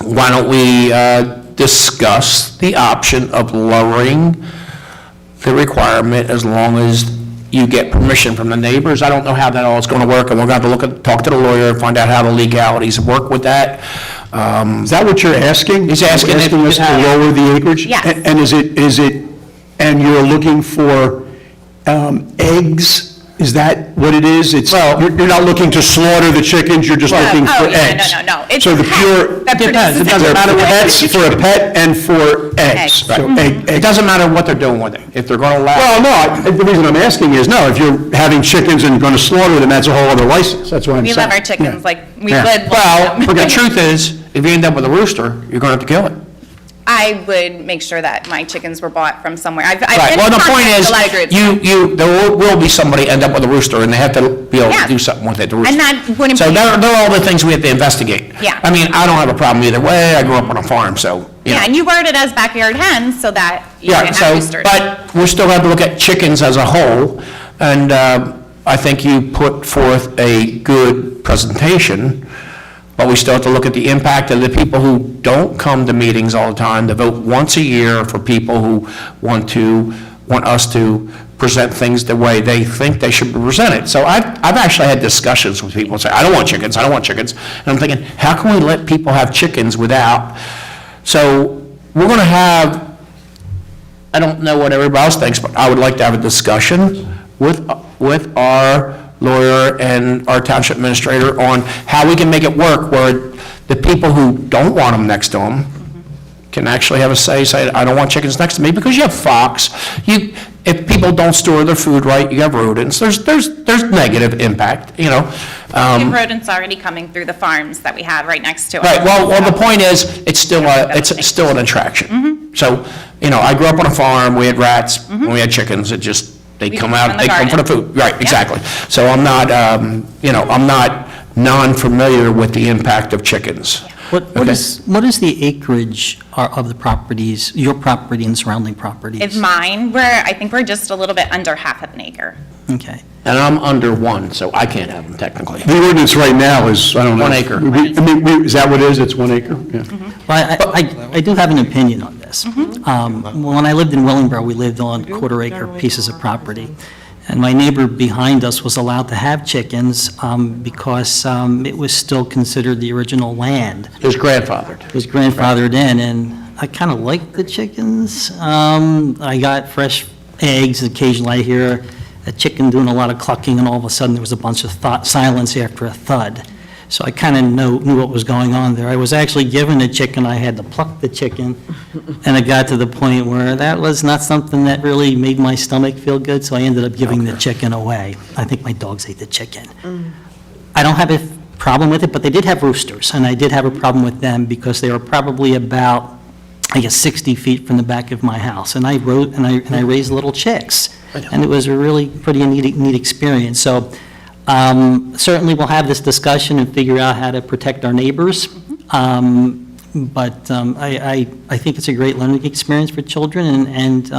why don't we discuss the option of lowering the requirement as long as you get permission from the neighbors? I don't know how that all is going to work, and we're going to have to talk to the lawyer and find out how the legalities work with that. Is that what you're asking? He's asking if- Asking us to lower the acreage? Yes. And is it, and you're looking for eggs? Is that what it is? It's, you're not looking to slaughter the chickens, you're just looking for eggs? No. It's So the pets pure, that produces it doesn't matter what pets, for a pet and for eggs. Eggs. So It doesn't matter what they're doing with it. If they're going to allow, Well, no, the reason I'm asking is, no, if you're having chickens and going to slaughter them, that's a whole other license, that's what I'm We saying. love our chickens, Yeah. like, we Yeah. would well, love them. the truth is, if you end up with a rooster, you're going to have to kill it. I would make sure that my chickens were bought from somewhere. I've Right, been well, in the point contact with is, a lot of groups. there will be somebody end up with a rooster, and they have to be able to Yeah. do something with it, the rooster. And that wouldn't So be- they're all the things we have to investigate. Yeah. I mean, I don't have a problem either way, I grew up on a farm, so, you know. Yeah, and you word it as backyard hens so that you Yeah, can have so, roosters. but we still have to look at chickens as a whole, and I think you put forth a good presentation, but we still have to look at the impact of the people who don't come to meetings all the time, to vote once a year for people who want us to present things the way they think they should be presented. So I've actually had discussions with people who say, I don't want chickens, and I'm thinking, how can we let people have chickens without? So we're going to have, I don't know what everybody else thinks, but I would like to have a discussion with our lawyer and our township administrator on how we can make it work where the people who don't want them next to them can actually have a say, I don't want chickens next to me, because you have fox, if people don't store their food right, you have rodents, there's negative impact, you know. We have rodents already coming through the farms that we have right next to us. Right, well, the point is, it's still an attraction. So, you know, I grew up on a farm, we had rats, when we had chickens, they We come put them out, in the they come for the garden. food. Right, exactly. So I'm not, I'm not non-familiar with the impact of chickens. What Okay. is the acreage of the properties, your property and surrounding properties? If mine, I think we're just a little bit under half of an acre. Okay. And I'm under one, so I can't have them technically. The ordinance right now is, I don't know. 1 acre. Is that what it is? It's 1 acre? Yeah. Well, I do have an opinion on this. When I lived in Willingboro, we lived on quarter-acre pieces of property, and my neighbor behind us was allowed to have chickens because it was still considered the original land. It was grandfathered. It was grandfathered in, and I kind of liked the chickens. I got fresh eggs, occasionally I hear a chicken doing a lot of clucking, and all of a sudden there was a bunch of silence after a thud. So I kind of knew what was going on there. I was actually given a chicken, I had to pluck the chicken, and it got to the point where that was not something that really made my stomach feel good, so I ended up giving the chicken away. I think my dogs ate the chicken. I don't have a problem with it, but they did have roosters, and I did have a problem with them because they were probably about, I guess, 60 feet from the back of my house, and I raised little chicks, and it was a really pretty neat experience. So certainly we'll have this discussion and figure out how to protect our neighbors, but I think it's a great learning experience for children, and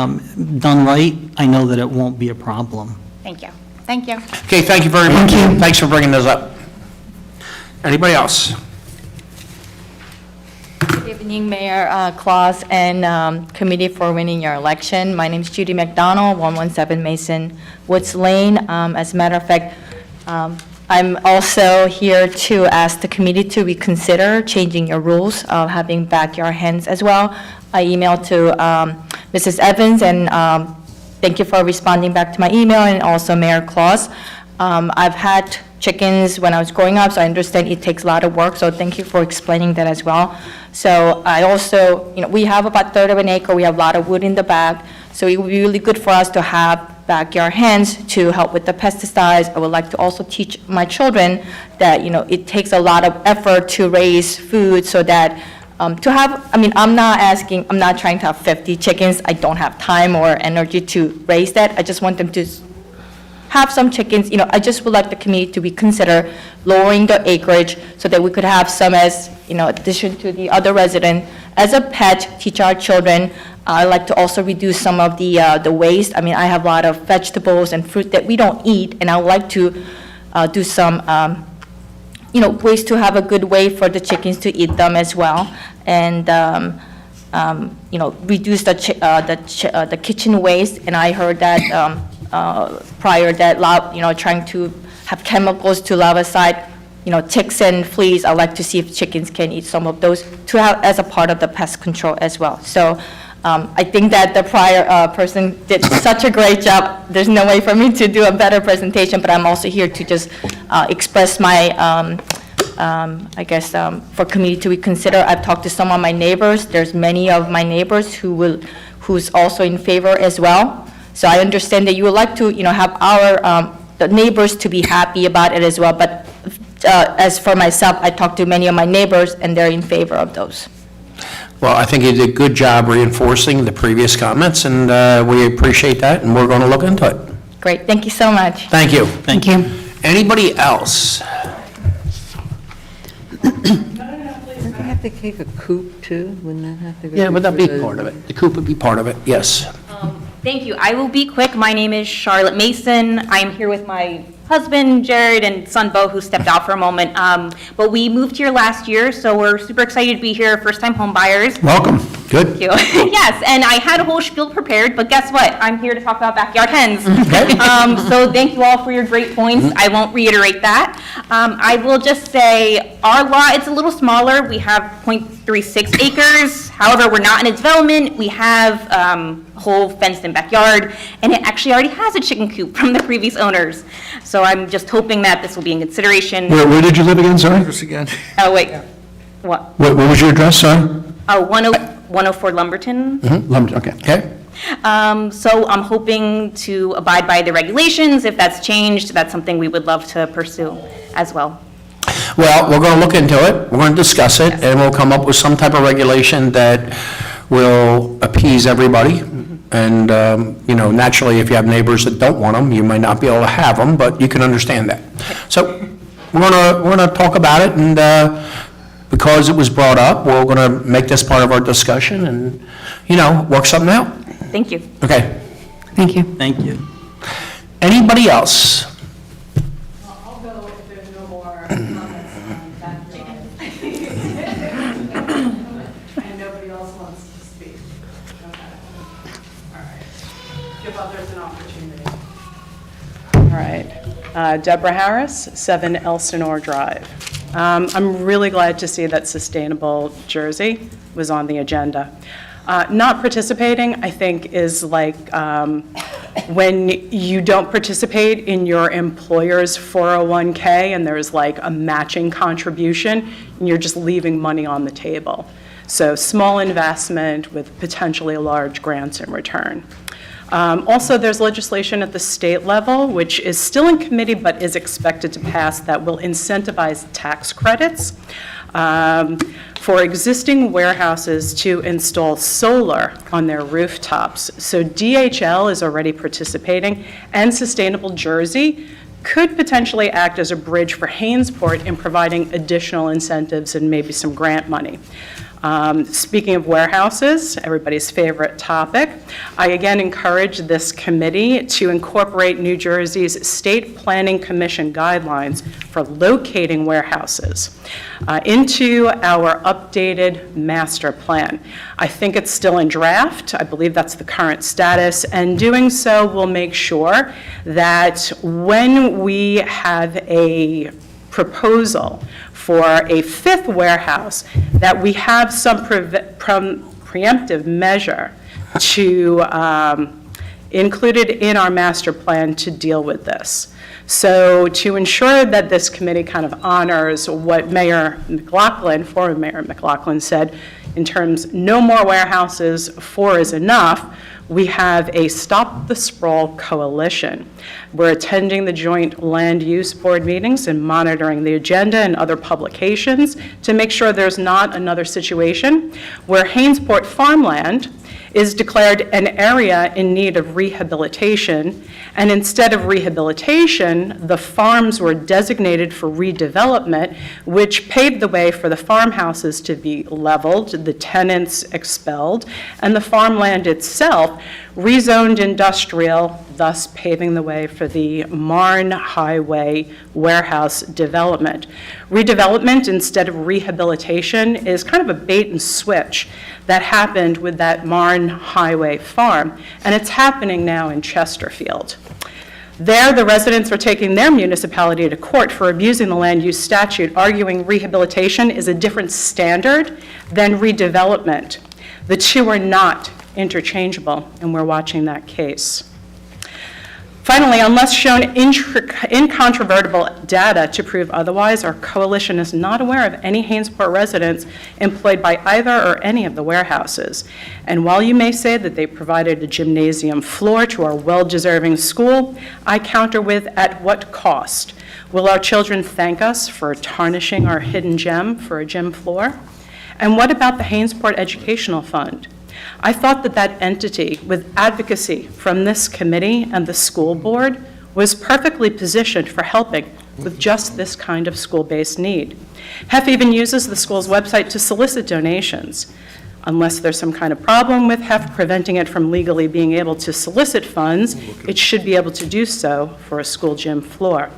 done right, I know that it won't be a problem. Thank you. Thank you. Okay, thank you very much. Thanks for bringing those up. Anybody else? Good evening, Mayor Claus and Committee for winning your election. My name is Judy McDonald, 117 Mason Woods Lane. As a matter of fact, I'm also here to ask the committee to reconsider changing your rules of having backyard hens as well. I emailed to Mrs. Evans, and thank you for responding back to my email, and also Mayor Claus. I've had chickens when I was growing up, so I understand it takes a lot of work, so thank you for explaining that as well. So I also, we have about 1/3 of an acre, we have a lot of wood in the back, so it would be really good for us to have backyard hens to help with the pesticides. I would like to also teach my children that, it takes a lot of effort to raise food so that I'm not trying to have 50 chickens. I don't have time or energy to raise that. I just want them to have some chickens, I just would like the community to reconsider lowering the acreage so that we could have some as, addition to the other resident, as a pet, teach our children. I like to also reduce some of the waste. I mean, I have a lot of vegetables and fruit that we don't eat, and I would like to do some, ways to have a good way for the chickens to eat them as well. And, reduce the kitchen waste. And I heard that prior that, trying to have chemicals to larvicide, ticks and fleas. I'd like to see if chickens can eat some of those to have as a part of the pest control as well. So I think that the prior person did such a great job. There's no way for me to do a better presentation, but I'm also here to just express my, for community to reconsider. I've talked to some of my neighbors. There's many of my neighbors who's also in favor as well. So I understand that you would like to, have our the neighbors to be happy about it as well. But as for myself, I talked to many of my neighbors, and they're in favor of those. Well, I think you did a good job reinforcing the previous comments, and we appreciate that, and we're going to look into it. Great, thank you so much. Thank you. Thank you. Anybody else? Don't they have to take a coop too? Wouldn't that have to go? Yeah, would that be through the- part of it? The coop would be part of it, yes. Thank you. I will be quick. My name is Charlotte Mason. I'm here with my husband, Jared, and son, Bo, who stepped out for a moment. But we moved here last year, so we're super excited to be here, first-time home buyers. Welcome. Good. Thank you. Yes, and I had a whole spiel prepared, but guess what? I'm here to talk about backyard hens. So thank you all for your great points. I won't reiterate that. I will just say our lot, it's a little smaller. We have 0.36 acres. However, we're not in a development. We have a whole fenced-in backyard, and it actually already has a chicken coop from the previous owners. So I'm just hoping that this will be in consideration. Where did you live again, sorry? Oh, wait. What? What was your address, sorry? 104 Lumberton. Okay. Okay. So I'm hoping to abide by the regulations. If that's changed, that's something we would love to pursue as well. Well, we're going to look into it, we're going to discuss it, and we'll come up with some type of regulation that will appease everybody. And, naturally, if you have neighbors that don't want them, you might not be able to have them, but you can understand that. So we're going to talk about it, and because it was brought up, we're going to make this part of our discussion and, work something out. Thank you. Okay. Thank you. Thank you. Anybody else? I'll go if there's no more comments on that. And nobody else wants to speak. Okay. All right. Give others an opportunity. All right. Deborah Harris, 7 Elsinore Drive. I'm really glad to see that Sustainable Jersey was on the agenda. Not participating, I think, is like when you don't participate in your employer's 401k and there's like a matching contribution and you're just leaving money on the table. So small investment with potentially large grants in return. Also, there's legislation at the state level, which is still in committee but is expected to pass, that will incentivize tax credits for existing warehouses to install solar on their rooftops. So DHL is already participating, and Sustainable Jersey could potentially act as a bridge for Hainesport in providing additional incentives and maybe some grant money. Speaking of warehouses, everybody's favorite topic, I again encourage this committee to incorporate New Jersey's State Planning Commission guidelines for locating warehouses into our updated master plan. I think it's still in draft. I believe that's the current status, and doing so will make sure that when we have a proposal for a 5th warehouse, that we have some preemptive measure to included in our master plan to deal with this. So to ensure that this committee kind of honors what Mayor McLaughlin, former Mayor McLaughlin, said in terms no more warehouses, 4 is enough, we have a Stop the Sprawl Coalition. We're attending the joint land use board meetings and monitoring the agenda and other publications to make sure there's not another situation where Hainesport farmland is declared an area in need of rehabilitation, and instead of rehabilitation, the farms were designated for redevelopment, which paved the way for the farmhouses to be leveled, the tenants expelled, and the farmland itself rezoned industrial, thus paving the way for the Marne Highway warehouse development. Redevelopment instead of rehabilitation is kind of a bait and switch that happened with that Marne Highway farm, and it's happening now in Chesterfield. There, the residents are taking their municipality to court for abusing the land use statute, arguing rehabilitation is a different standard than redevelopment. The two are not interchangeable, and we're watching that case. Finally, unless shown incontrovertible data to prove otherwise, our coalition is not aware of any Hainesport residents employed by either or any of the warehouses. And while you may say that they provided a gymnasium floor to our well-deserving school, I counter with, at what cost? Will our children thank us for tarnishing our hidden gem for a gym floor? And what about the Hainesport Educational Fund? I thought that that entity, with advocacy from this committee and the school board, was perfectly positioned for helping with just this kind of school-based need. HEF even uses the school's website to solicit donations. Unless there's some kind of problem with HEF preventing it from legally being able to solicit funds, it should be able to do so for a school gym floor.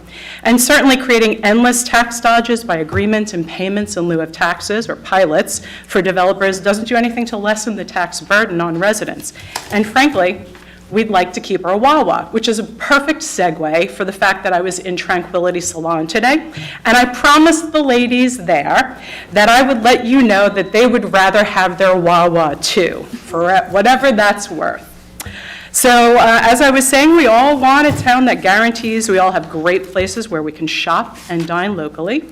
And certainly creating endless tax dodges by agreements and payments in lieu of taxes or pilots for developers doesn't do anything to lessen the tax burden on residents. And frankly, we'd like to keep our Wawa, which is a perfect segue for the fact that I was in Tranquility Salon today, and I promised the ladies there that I would let you know that they would rather have their Wawa too, for whatever that's worth. So as I was saying, we all want a town that guarantees we all have great places where we can shop and dine locally.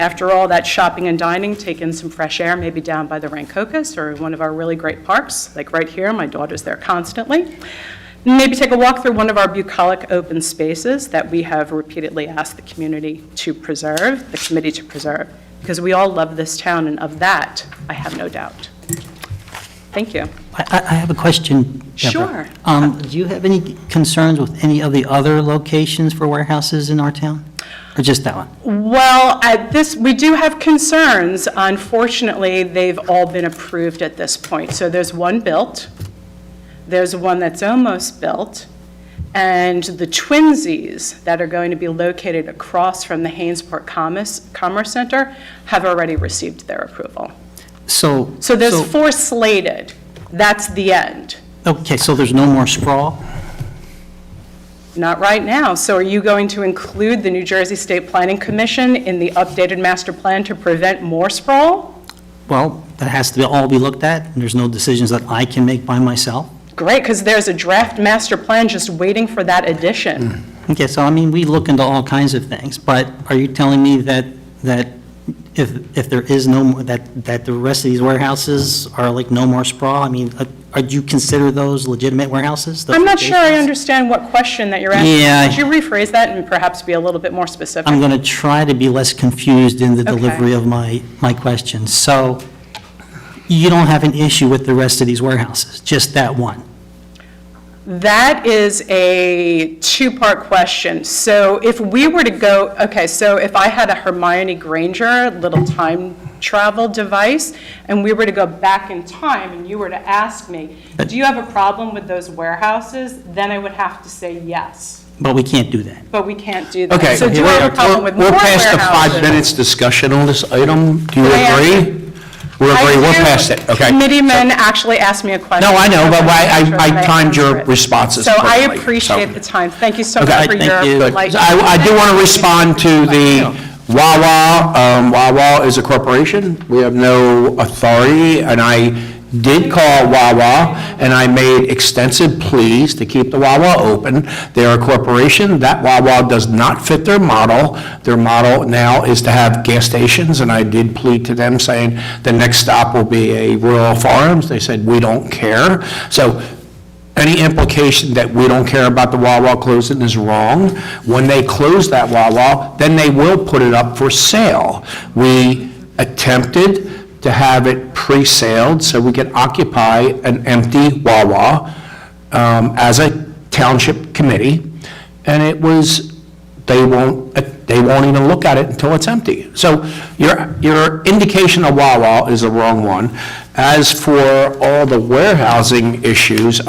After all that shopping and dining, take in some fresh air, maybe down by the Rancocas or one of our really great parks, like right here. My daughter's there constantly. Maybe take a walk through one of our bucolic open spaces that we have repeatedly asked the community to preserve, the committee to preserve, because we all love this town, and of that, I have no doubt. Thank you. I have a question, Deborah. Sure. Do you have any concerns with any of the other locations for warehouses in our town? Or just that one? Well, we do have concerns. Unfortunately, they've all been approved at this point. So there's one built, there's one that's almost built, and the twinsies that are going to be located across from the Hainesport Commerce Center have already received their approval. So there's 4 slated. That's the end. Okay, so there's no more sprawl? Not right now. So are you going to include the New Jersey State Planning Commission in the updated master plan to prevent more sprawl? Well, that has to all be looked at, and there's no decisions that I can make by myself. Great, because there's a draft master plan just waiting for that addition. Okay, so I mean, we look into all kinds of things, but are you telling me that if there is no more, that the rest of these warehouses are like no more sprawl? I mean, do you consider those legitimate warehouses? I'm not sure I understand what question that you're asking. Yeah. Could you rephrase that and perhaps be a little bit more specific? I'm going to try to be less confused in the Okay. delivery of my questions. So you don't have an issue with the rest of these warehouses, just that one? That is a 2-part question. So if we were to go, okay, so if I had a Hermione Granger little time travel device, and we were to go back in time, and you were to ask me, do you have a problem with those warehouses? Then I would have to say yes. But we can't do that. But we can't do that. Okay, So do you have a problem with more we're warehouses? past the 5 minutes discussion on this item. Do you Can I ask agree? We're past it, okay. Committeemen actually asked me a question. No, I know, but I timed answer your it. responses So I perfectly, appreciate so. the time. Thank you so Okay. much for Thank you. your Good. polite. I do want to respond to the Wawa. Wawa is a corporation. We have no authority, and I did call Wawa, and I made extensive pleas to keep the Wawa open. They're a corporation. That Wawa does not fit their model. Their model now is to have gas stations, and I did plead to them saying the next stop will be a rural farms. They said, we don't care. So any implication that we don't care about the Wawa closing is wrong. When they close that Wawa, then they will put it up for sale. We attempted to have it pre-saled so we could occupy an empty Wawa as a township committee, and it was, they won't even look at it until it's empty. So your indication of Wawa is the wrong one. As for all the warehousing issues,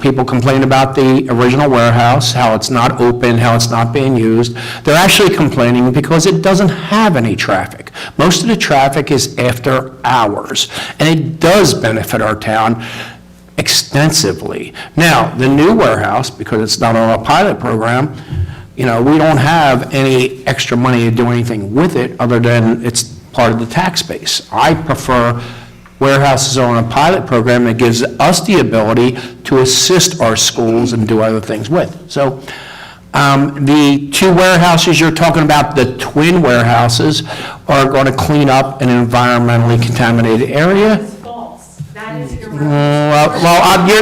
people complain about the original warehouse, how it's not open, how it's not being used. They're actually complaining because it doesn't have any traffic. Most of the traffic is after hours, and it does benefit our town extensively. Now, the new warehouse, because it's not on a pilot program, we don't have any extra money to do anything with it other than it's part of the tax base. I prefer warehouses on a pilot program that gives us the ability to assist our schools and do other things with. So the two warehouses you're talking about, the twin warehouses, are going to clean up an environmentally contaminated area.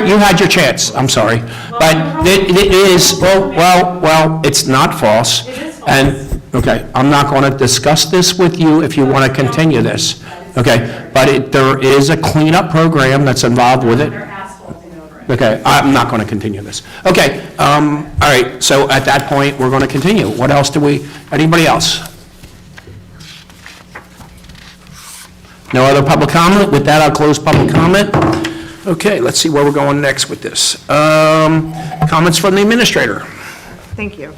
You had your chance, I'm sorry. But it is, well, it's not false. And, okay, I'm not going to discuss this with you if you want to continue this. Okay, but there is a cleanup program that's involved with it. Okay, I'm not going to continue this. Okay, all right, so at that point, we're going to continue. What else anybody else? No other public comment? With that, I'll close public comment. Okay, let's see where we're going next with this. Comments from the administrator. Thank you.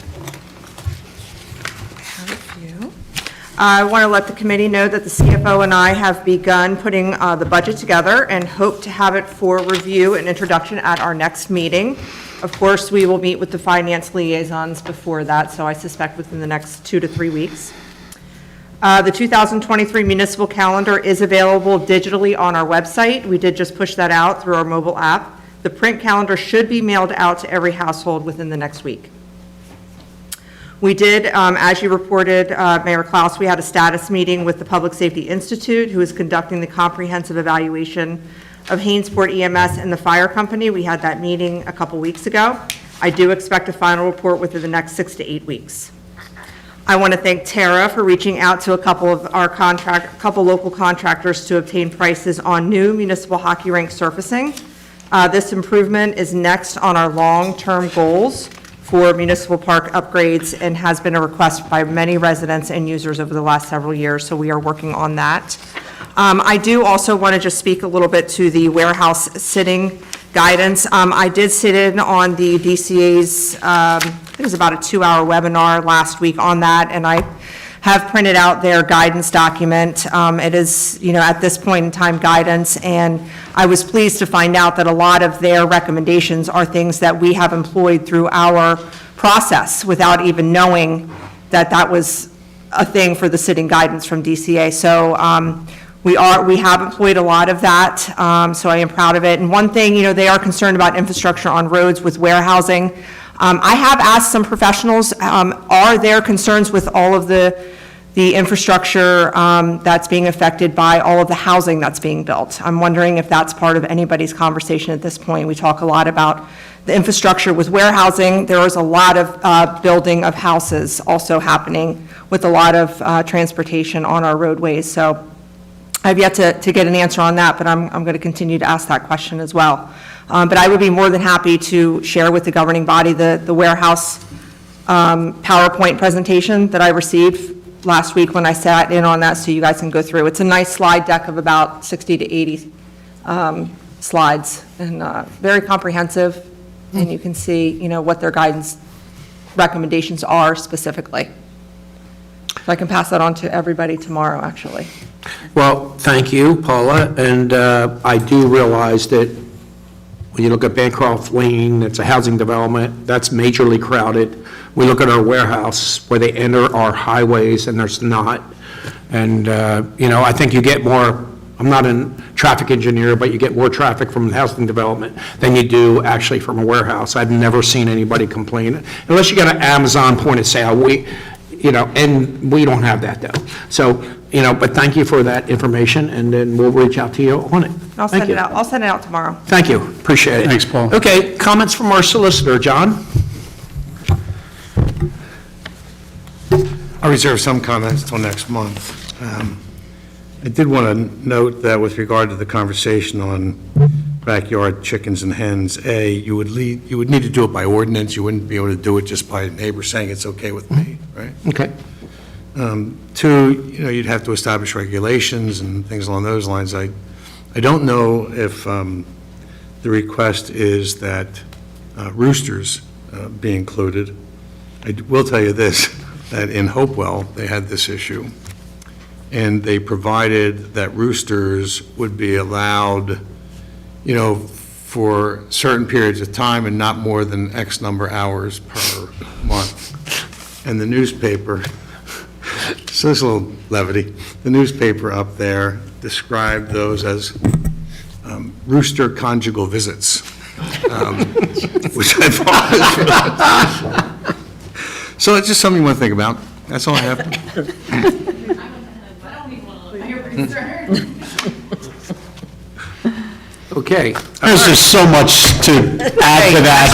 I want to let the committee know that the CFO and I have begun putting the budget together and hope to have it for review and introduction at our next meeting. Of course, we will meet with the finance liaisons before that, so I suspect within the next 2 to 3 weeks. The 2023 municipal calendar is available digitally on our website. We did just push that out through our mobile app. The print calendar should be mailed out to every household within the next week. We did, as you reported, Mayor Klaus, we had a status meeting with the Public Safety Institute, who is conducting the comprehensive evaluation of Hainesport EMS and the fire company. We had that meeting a couple weeks ago. I do expect a final report within the next 6 to 8 weeks. I want to thank Tara for reaching out to a couple of our local contractors to obtain prices on new municipal hockey rink surfacing. This improvement is next on our long-term goals for municipal park upgrades and has been a request by many residents and users over the last several years, so we are working on that. I do also want to just speak a little bit to the warehouse sitting guidance. I did sit in on the DCA's, I think it was about a 2-hour webinar last week on that, and I have printed out their guidance document. It is, at this point in time, guidance, and I was pleased to find out that a lot of their recommendations are things that we have employed through our process without even knowing that that was a thing for the sitting guidance from DCA. So we have employed a lot of that, so I am proud of it. And one thing, they are concerned about infrastructure on roads with warehousing. I have asked some professionals, are there concerns with all of the infrastructure that's being affected by all of the housing that's being built? I'm wondering if that's part of anybody's conversation at this point. We talk a lot about the infrastructure with warehousing. There is a lot of building of houses also happening with a lot of transportation on our roadways. So I've yet to get an answer on that, but I'm going to continue to ask that question as well. But I would be more than happy to share with the governing body the warehouse PowerPoint presentation that I received last week when I sat in on that, so you guys can go through. It's a nice slide deck of about 60 to 80 slides, and very comprehensive, and you can see, what their guidance recommendations are specifically. So I can pass that on to everybody tomorrow, actually. Well, thank you, Paula, and I do realize that when you look at Bancroft Lane, it's a housing development, that's majorly crowded. We look at our warehouse where they enter our highways and there's not. And, I think you get more, I'm not a traffic engineer, but you get more traffic from housing development than you do actually from a warehouse. I've never seen anybody complain, unless you got an Amazon point of sale. And we don't have that though. So but thank you for that information, and then we'll reach out to you on it. I'll Thank send you. it out, I'll send it out tomorrow. Thank you, appreciate it. Thanks, Paul. Okay, comments from our solicitor, John? I'll reserve some comments until next month. I did want to note that with regard to the conversation on backyard chickens and hens, you would need to do it by ordinance. You wouldn't be able to do it just by a neighbor saying it's okay with me, right? Okay. Two, you'd have to establish regulations and things along those lines. I don't know if the request is that roosters be included. I will tell you this, that in Hopewell, they had this issue, and they provided that roosters would be allowed, for certain periods of time and not more than X number hours per month. And the newspaper, so there's a little levity, the newspaper up there described those as rooster conjugal visits, which I thought was so it's just something you want to think about. That's all I have. Okay. There's just so much to add to that,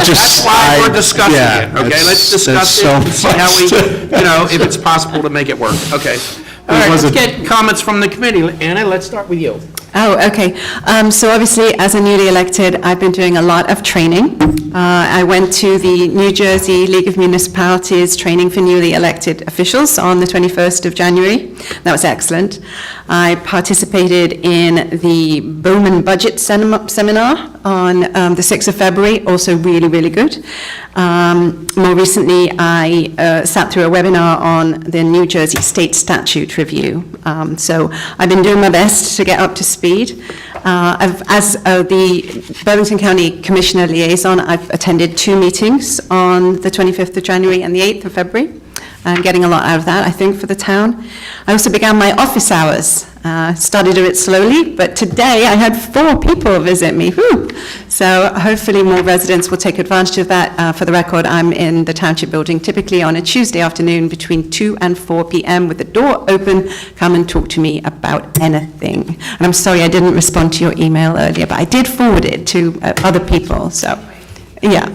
That's why we're discussing it, okay? Let's discuss it and see how we, if it's possible to make it work, okay? All right, let's get comments from the committee. Anna, let's start with you. Oh, okay. So obviously, as a newly elected, I've been doing a lot of training. I went to the New Jersey League of Municipalities training for newly elected officials on the 21st of January. That was excellent. I participated in the Bowman Budget Seminar on the 6th of February, also really, really good. More recently, I sat through a webinar on the New Jersey State Statute Review. So I've been doing my best to get up to speed. As the Burlington County Commissioner Liaison, I've attended 2 meetings on the 25th of January and the 8th of February. I'm getting a lot out of that, I think, for the town. I also began my office hours. Started a bit slowly, but today I had 4 people visit me. Whew. So hopefully more residents will take advantage of that. For the record, I'm in the Township building typically on a Tuesday afternoon between 2 and 4 p.m. with the door open. Come and talk to me about anything. And I'm sorry I didn't respond to your email earlier, but I did forward it to other people, so. Yeah.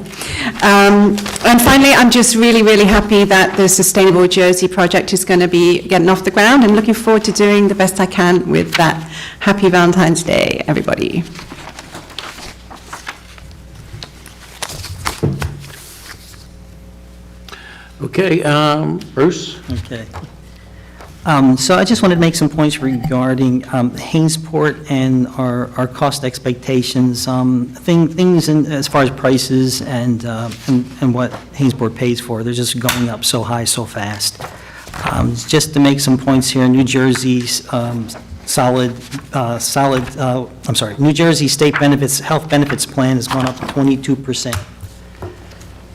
And finally, I'm just really, really happy that the Sustainable Jersey project is going to be getting off the ground, and looking forward to doing the best I can with that. Happy Valentine's Day, everybody. Okay, Bruce? Okay. So I just wanted to make some points regarding Hainesport and our cost expectations, things as far as prices and what Hainesport pays for. They're just going up so high so fast. Just to make some points here, New Jersey's New Jersey State Health Benefits Plan has gone up 22%.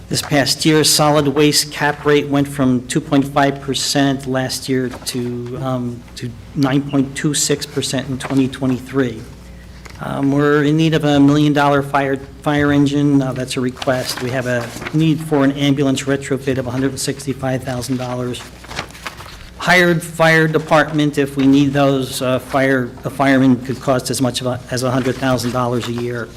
This past year, solid waste cap rate went from 2.5% last year to 9.26% in 2023. We're in need of a $1 million fire engine. That's a request. We have a need for an ambulance retrofit of $165,000. Hired fire department, if we need those, a fireman could cost as much as $100,000 a year.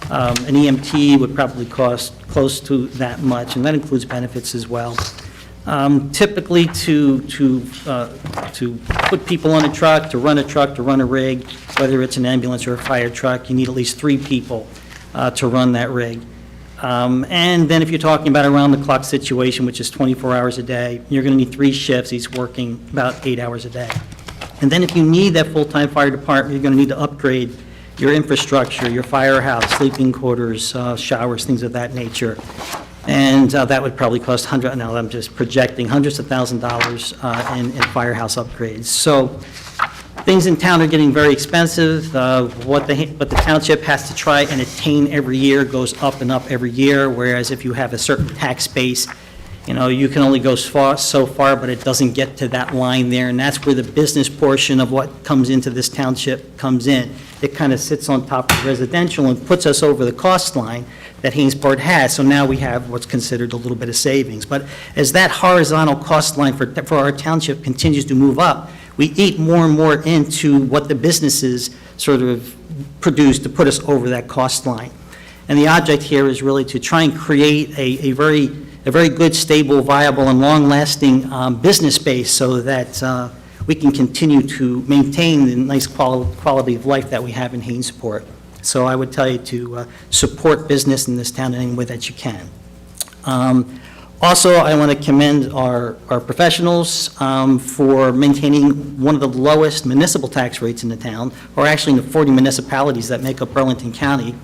An EMT would probably cost close to that much, and that includes benefits as well. Typically, to put people on a truck, to run a rig, whether it's an ambulance or a fire truck, you need at least 3 people to run that rig. And then if you're talking about around-the-clock situation, which is 24 hours a day, you're going to need 3 shifts, each working about 8 hours a day. And then if you need that full-time fire department, you're going to need to upgrade your infrastructure, your firehouse, sleeping quarters, showers, things of that nature. And that would probably cost now I'm just projecting, hundreds of thousands of dollars in firehouse upgrades. So things in town are getting very expensive. What the township has to try and attain every year goes up and up every year, whereas if you have a certain tax base, you can only go so far, but it doesn't get to that line there, and that's where the business portion of what comes into this township comes in. It kind of sits on top of residential and puts us over the cost line that Hainesport has, so now we have what's considered a little bit of savings. But as that horizontal cost line for our township continues to move up, we eat more and more into what the businesses sort of produce to put us over that cost line. And the object here is really to try and create a very good, stable, viable, and long-lasting business base so that we can continue to maintain the nice quality of life that we have in Hainesport. So I would tell you to support business in this town in any way that you can. Also, I want to commend our professionals for maintaining one of the lowest municipal tax rates in the town, or actually in the 40 municipalities that make up Burlington County.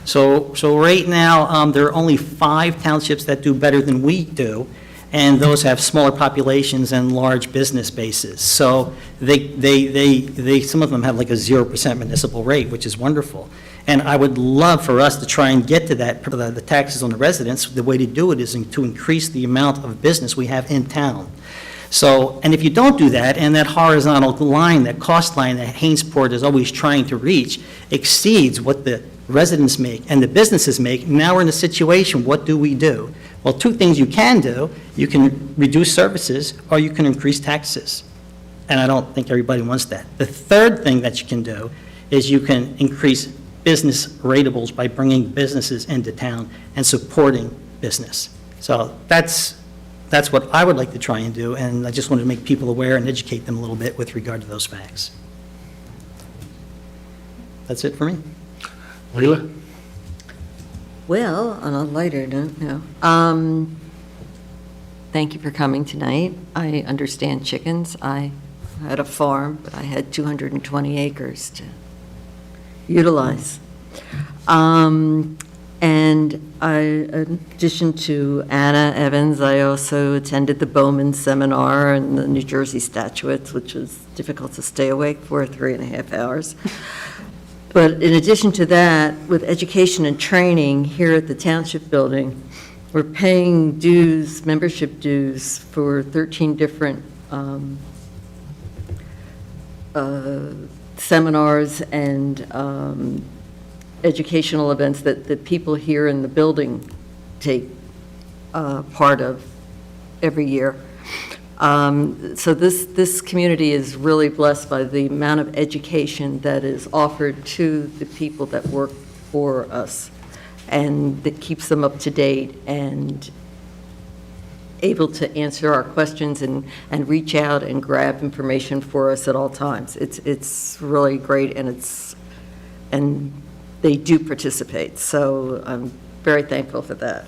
So right now, there are only 5 townships that do better than we do, and those have smaller populations and large business bases. So some of them have like a 0% municipal rate, which is wonderful. And I would love for us to try and get to that, the taxes on the residents. The way to do it is to increase the amount of business we have in town. So, and if you don't do that, and that horizontal line, that cost line that Hainesport is always trying to reach exceeds what the residents make and the businesses make, now we're in a situation, what do we do? Well, 2 things you can do. You can reduce services, or you can increase taxes. And I don't think everybody wants that. The third thing that you can do is you can increase business ratables by bringing businesses into town and supporting business. So that's what I would like to try and do, and I just wanted to make people aware and educate them a little bit with regard to those facts. That's it for me. Leila? Well, on a lighter note, no. Thank you for coming tonight. I understand chickens. I had a farm, but I had 220 acres to utilize. And in addition to Anna Evans, I also attended the Bowman Seminar and the New Jersey Statutes, which was difficult to stay awake for 3.5 hours. But in addition to that, with education and training here at the Township Building, we're paying dues, membership dues, for 13 different seminars and educational events that people here in the building take part of every year. So this community is really blessed by the amount of education that is offered to the people that work for us, and that keeps them up to date and able to answer our questions and reach out and grab information for us at all times. It's really great, and they do participate, so I'm very thankful for that.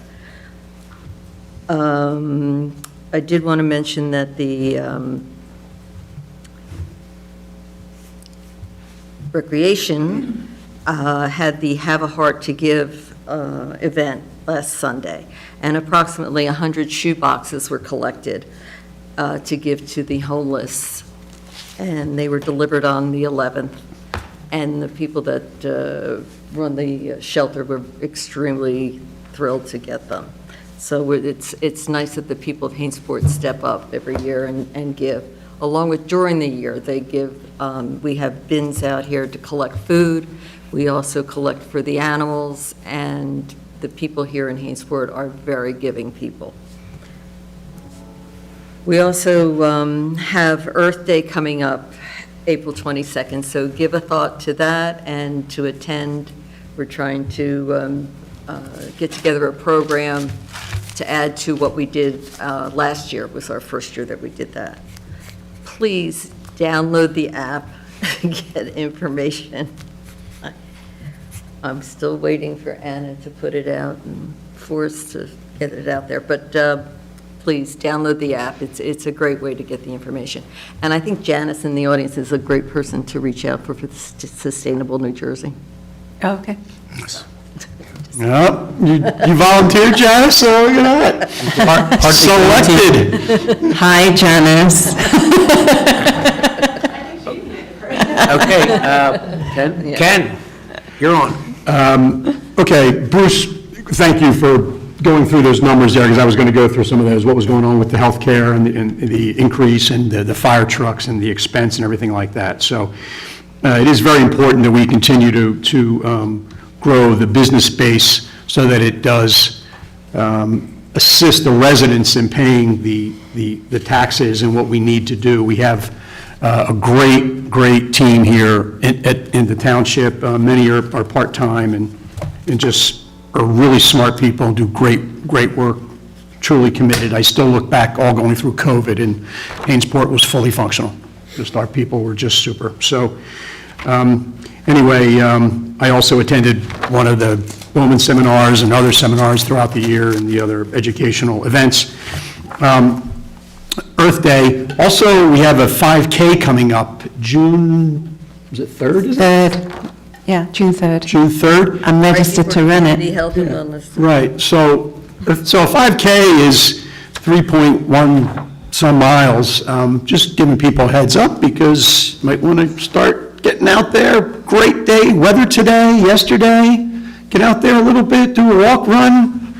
I did want to mention that the Recreation had the Have a Heart to Give event last Sunday, and approximately 100 shoe boxes were collected to give to the homeless, and they were delivered on the 11th, and the people that run the shelter were extremely thrilled to get them. So it's nice that the people of Hainesport step up every year and give. Along with during the year, they give, we have bins out here to collect food. We also collect for the animals, and the people here in Hainesport are very giving people. We also have Earth Day coming up April 22nd, so give a thought to that and to attend. We're trying to get together a program to add to what we did last year. It was our first year that we did that. Please download the app, get information. I'm still waiting for Anna to put it out and for us to get it out there, but please download the app. It's a great way to get the information. And I think Janice in the audience is a great person to reach out for Sustainable New Jersey. Oh, okay. Yep, you volunteered, Janice, so look at that. Selected. Hi, Janice. Okay, Ken, you're on. Okay, Bruce, thank you for going through those numbers there, because I was going to go through some of those, what was going on with the healthcare and the increase and the fire trucks and the expense and everything like that. So it is very important that we continue to grow the business base so that it does assist the residents in paying the taxes and what we need to do. We have a great, great team here in the township. Many are part-time and just are really smart people and do great work, truly committed. I still look back, all going through COVID, and Hainesport was fully functional. Just our people were just super. So anyway, I also attended one of the women seminars and other seminars throughout the year and the other educational events. Earth Day. Also, we have a 5K coming up, June, is it 3rd? Is it? 3rd, yeah, June 3rd. June 3rd? I'm registered to run Community it. Health and Wellness. Right, so 5K is 3.1 some miles. Just giving people a heads up because you might want to start getting out there. Great day, weather today, yesterday. Get out there a little bit, do a walk, run.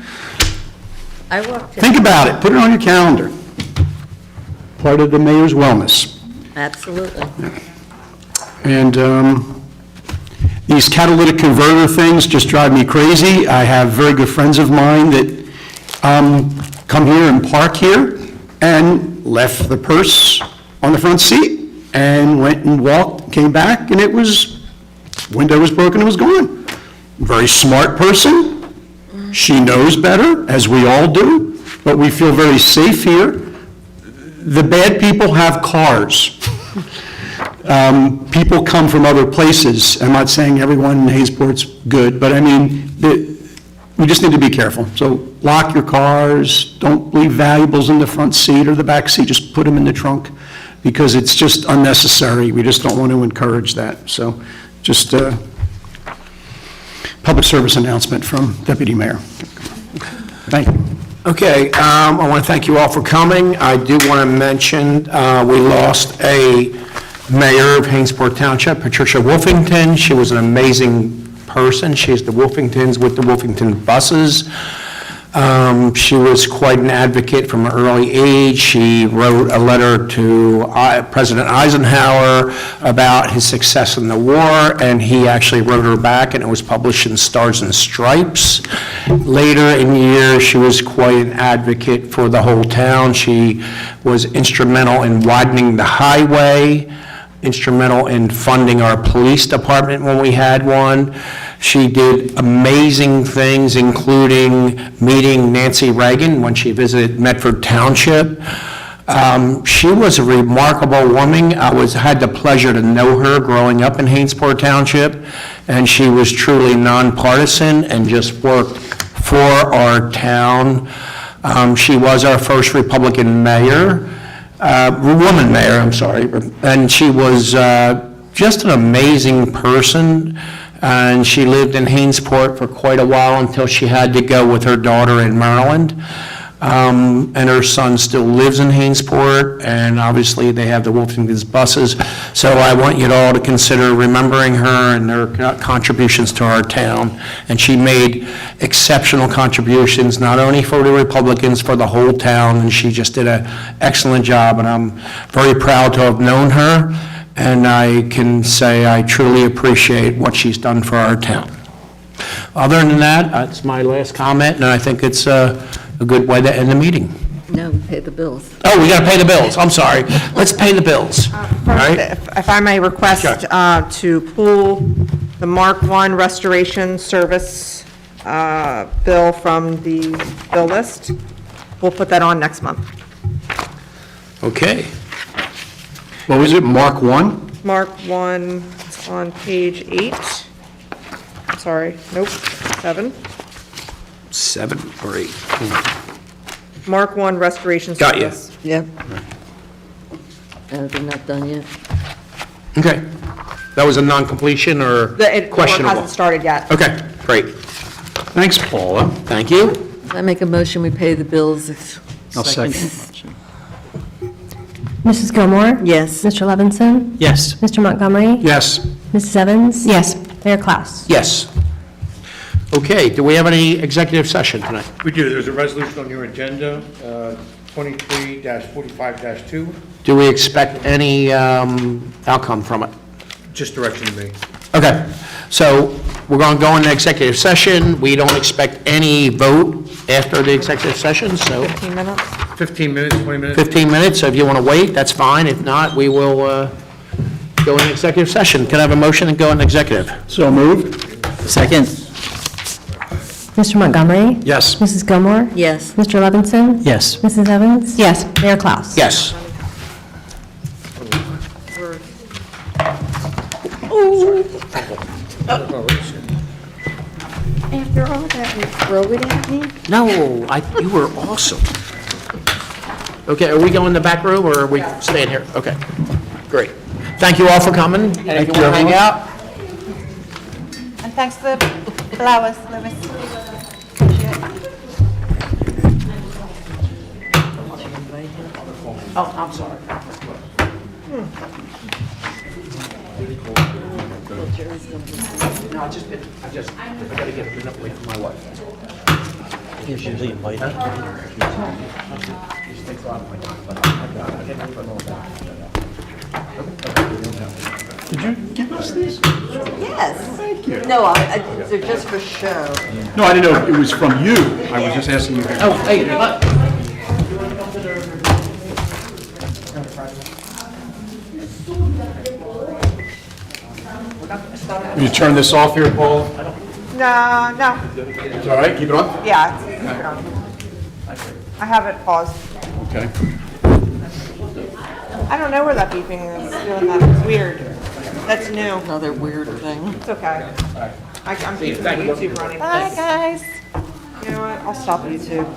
I walked. Think about it, put it on your calendar. Part of the mayor's wellness. Absolutely. And these catalytic converter things just drive me crazy. I have very good friends of mine that come here and park here and left the purse on the front seat and went and walked, came back, and window was broken, it was gone. Very smart person. She knows better, as we all do, but we feel very safe here. The bad people have cars. People come from other places. I'm not saying everyone in Hazeport's good, but I mean, we just need to be careful. So lock your cars, don't leave valuables in the front seat or the back seat, just put them in the trunk, because it's just unnecessary. We just don't want to encourage that. So just a public service announcement from Deputy Mayor. Thank you. Okay, I want to thank you all for coming. I do want to mention, we lost a mayor of Hainesport Township, Patricia Wolfington. She was an amazing person. She's the Wolfingtons with the Wolfington buses. She was quite an advocate from an early age. She wrote a letter to President Eisenhower about his success in the war, and he actually wrote her back, and it was published in Stars and Stripes. Later in years, she was quite an advocate for the whole town. She was instrumental in widening the highway, instrumental in funding our police department when we had one. She did amazing things, including meeting Nancy Reagan when she visited Medford Township. She was a remarkable woman. I had the pleasure to know her growing up in Hainesport Township, and she was truly nonpartisan and just worked for our town. She was our first Republican mayor. Woman mayor, I'm sorry, and she was just an amazing person, and she lived in Hainesport for quite a while until she had to go with her daughter in Maryland, and her son still lives in Hainesport, and obviously they have the Wolfington's buses, so I want you all to consider remembering her and her contributions to our town, and she made exceptional contributions, not only for the Republicans, for the whole town, and she just did an excellent job, and I'm very proud to have known her, and I can say I truly appreciate what she's done for our town. Other than that, that's my last comment, and I think it's a good way to end the meeting. No, pay the bills. Oh, we got to pay the bills, I'm sorry. Let's pay the bills, all right? If I may request to pull the Mark I Restoration Service bill from the bill list. We'll put that on next month. Okay. What was it, Mark 1? Mark I, it's on page 8. Sorry, nope, 7. 7 or 8. Mark I Restoration Got you. Service. Yep. They're not done yet. Okay. That was a non-completion or It questionable? hasn't started yet. Okay, great. Thanks, Paula. Thank you. I make a motion, we pay the bills. I'll second. Mrs. Gilmore? Yes. Mr. Levinson? Yes. Mr. Montgomery? Yes. Mrs. Evans? Yes. Mayor Klaus? Yes. Okay, do we have any executive session tonight? We do. There's a resolution on your agenda, 23-45-2. Do we expect any outcome from it? Just direction to me. Okay, so we're going to go into executive session. We don't expect any vote after the executive session, so 15 minutes? 15 minutes, 20 minutes? 15 minutes, so if you want to wait, that's fine. If not, we will go in executive session. Can I have a motion and go in executive? So moved. Second? Mr. Montgomery? Yes. Mrs. Gilmore? Yes. Mr. Levinson? Yes. Mrs. Evans? Yes. Mayor Klaus? Yes. After all that, you throw it at me? No, you were awesome. Okay, are we going in the back room, or are we staying here? Okay, great. Thank you all for coming. And if you want to hang out, And thanks for the flowers, Lewis. oh, I'm sorry. No, I gotta get an update from my wife. He's usually invited. Did you give us these? Yes. Thank you. No, they're just for show. No, I didn't know if it was from you. I was just asking you. Oh, hey, You turn this off here, Paul? No, It's all right, keep it on? yeah, keep it on. I have it paused. Okay. I don't know where that beeping is doing that. It's weird. That's new. Another weird thing. It's okay. I'm keeping my YouTube running. Bye, guys. You know what? I'll stop YouTube.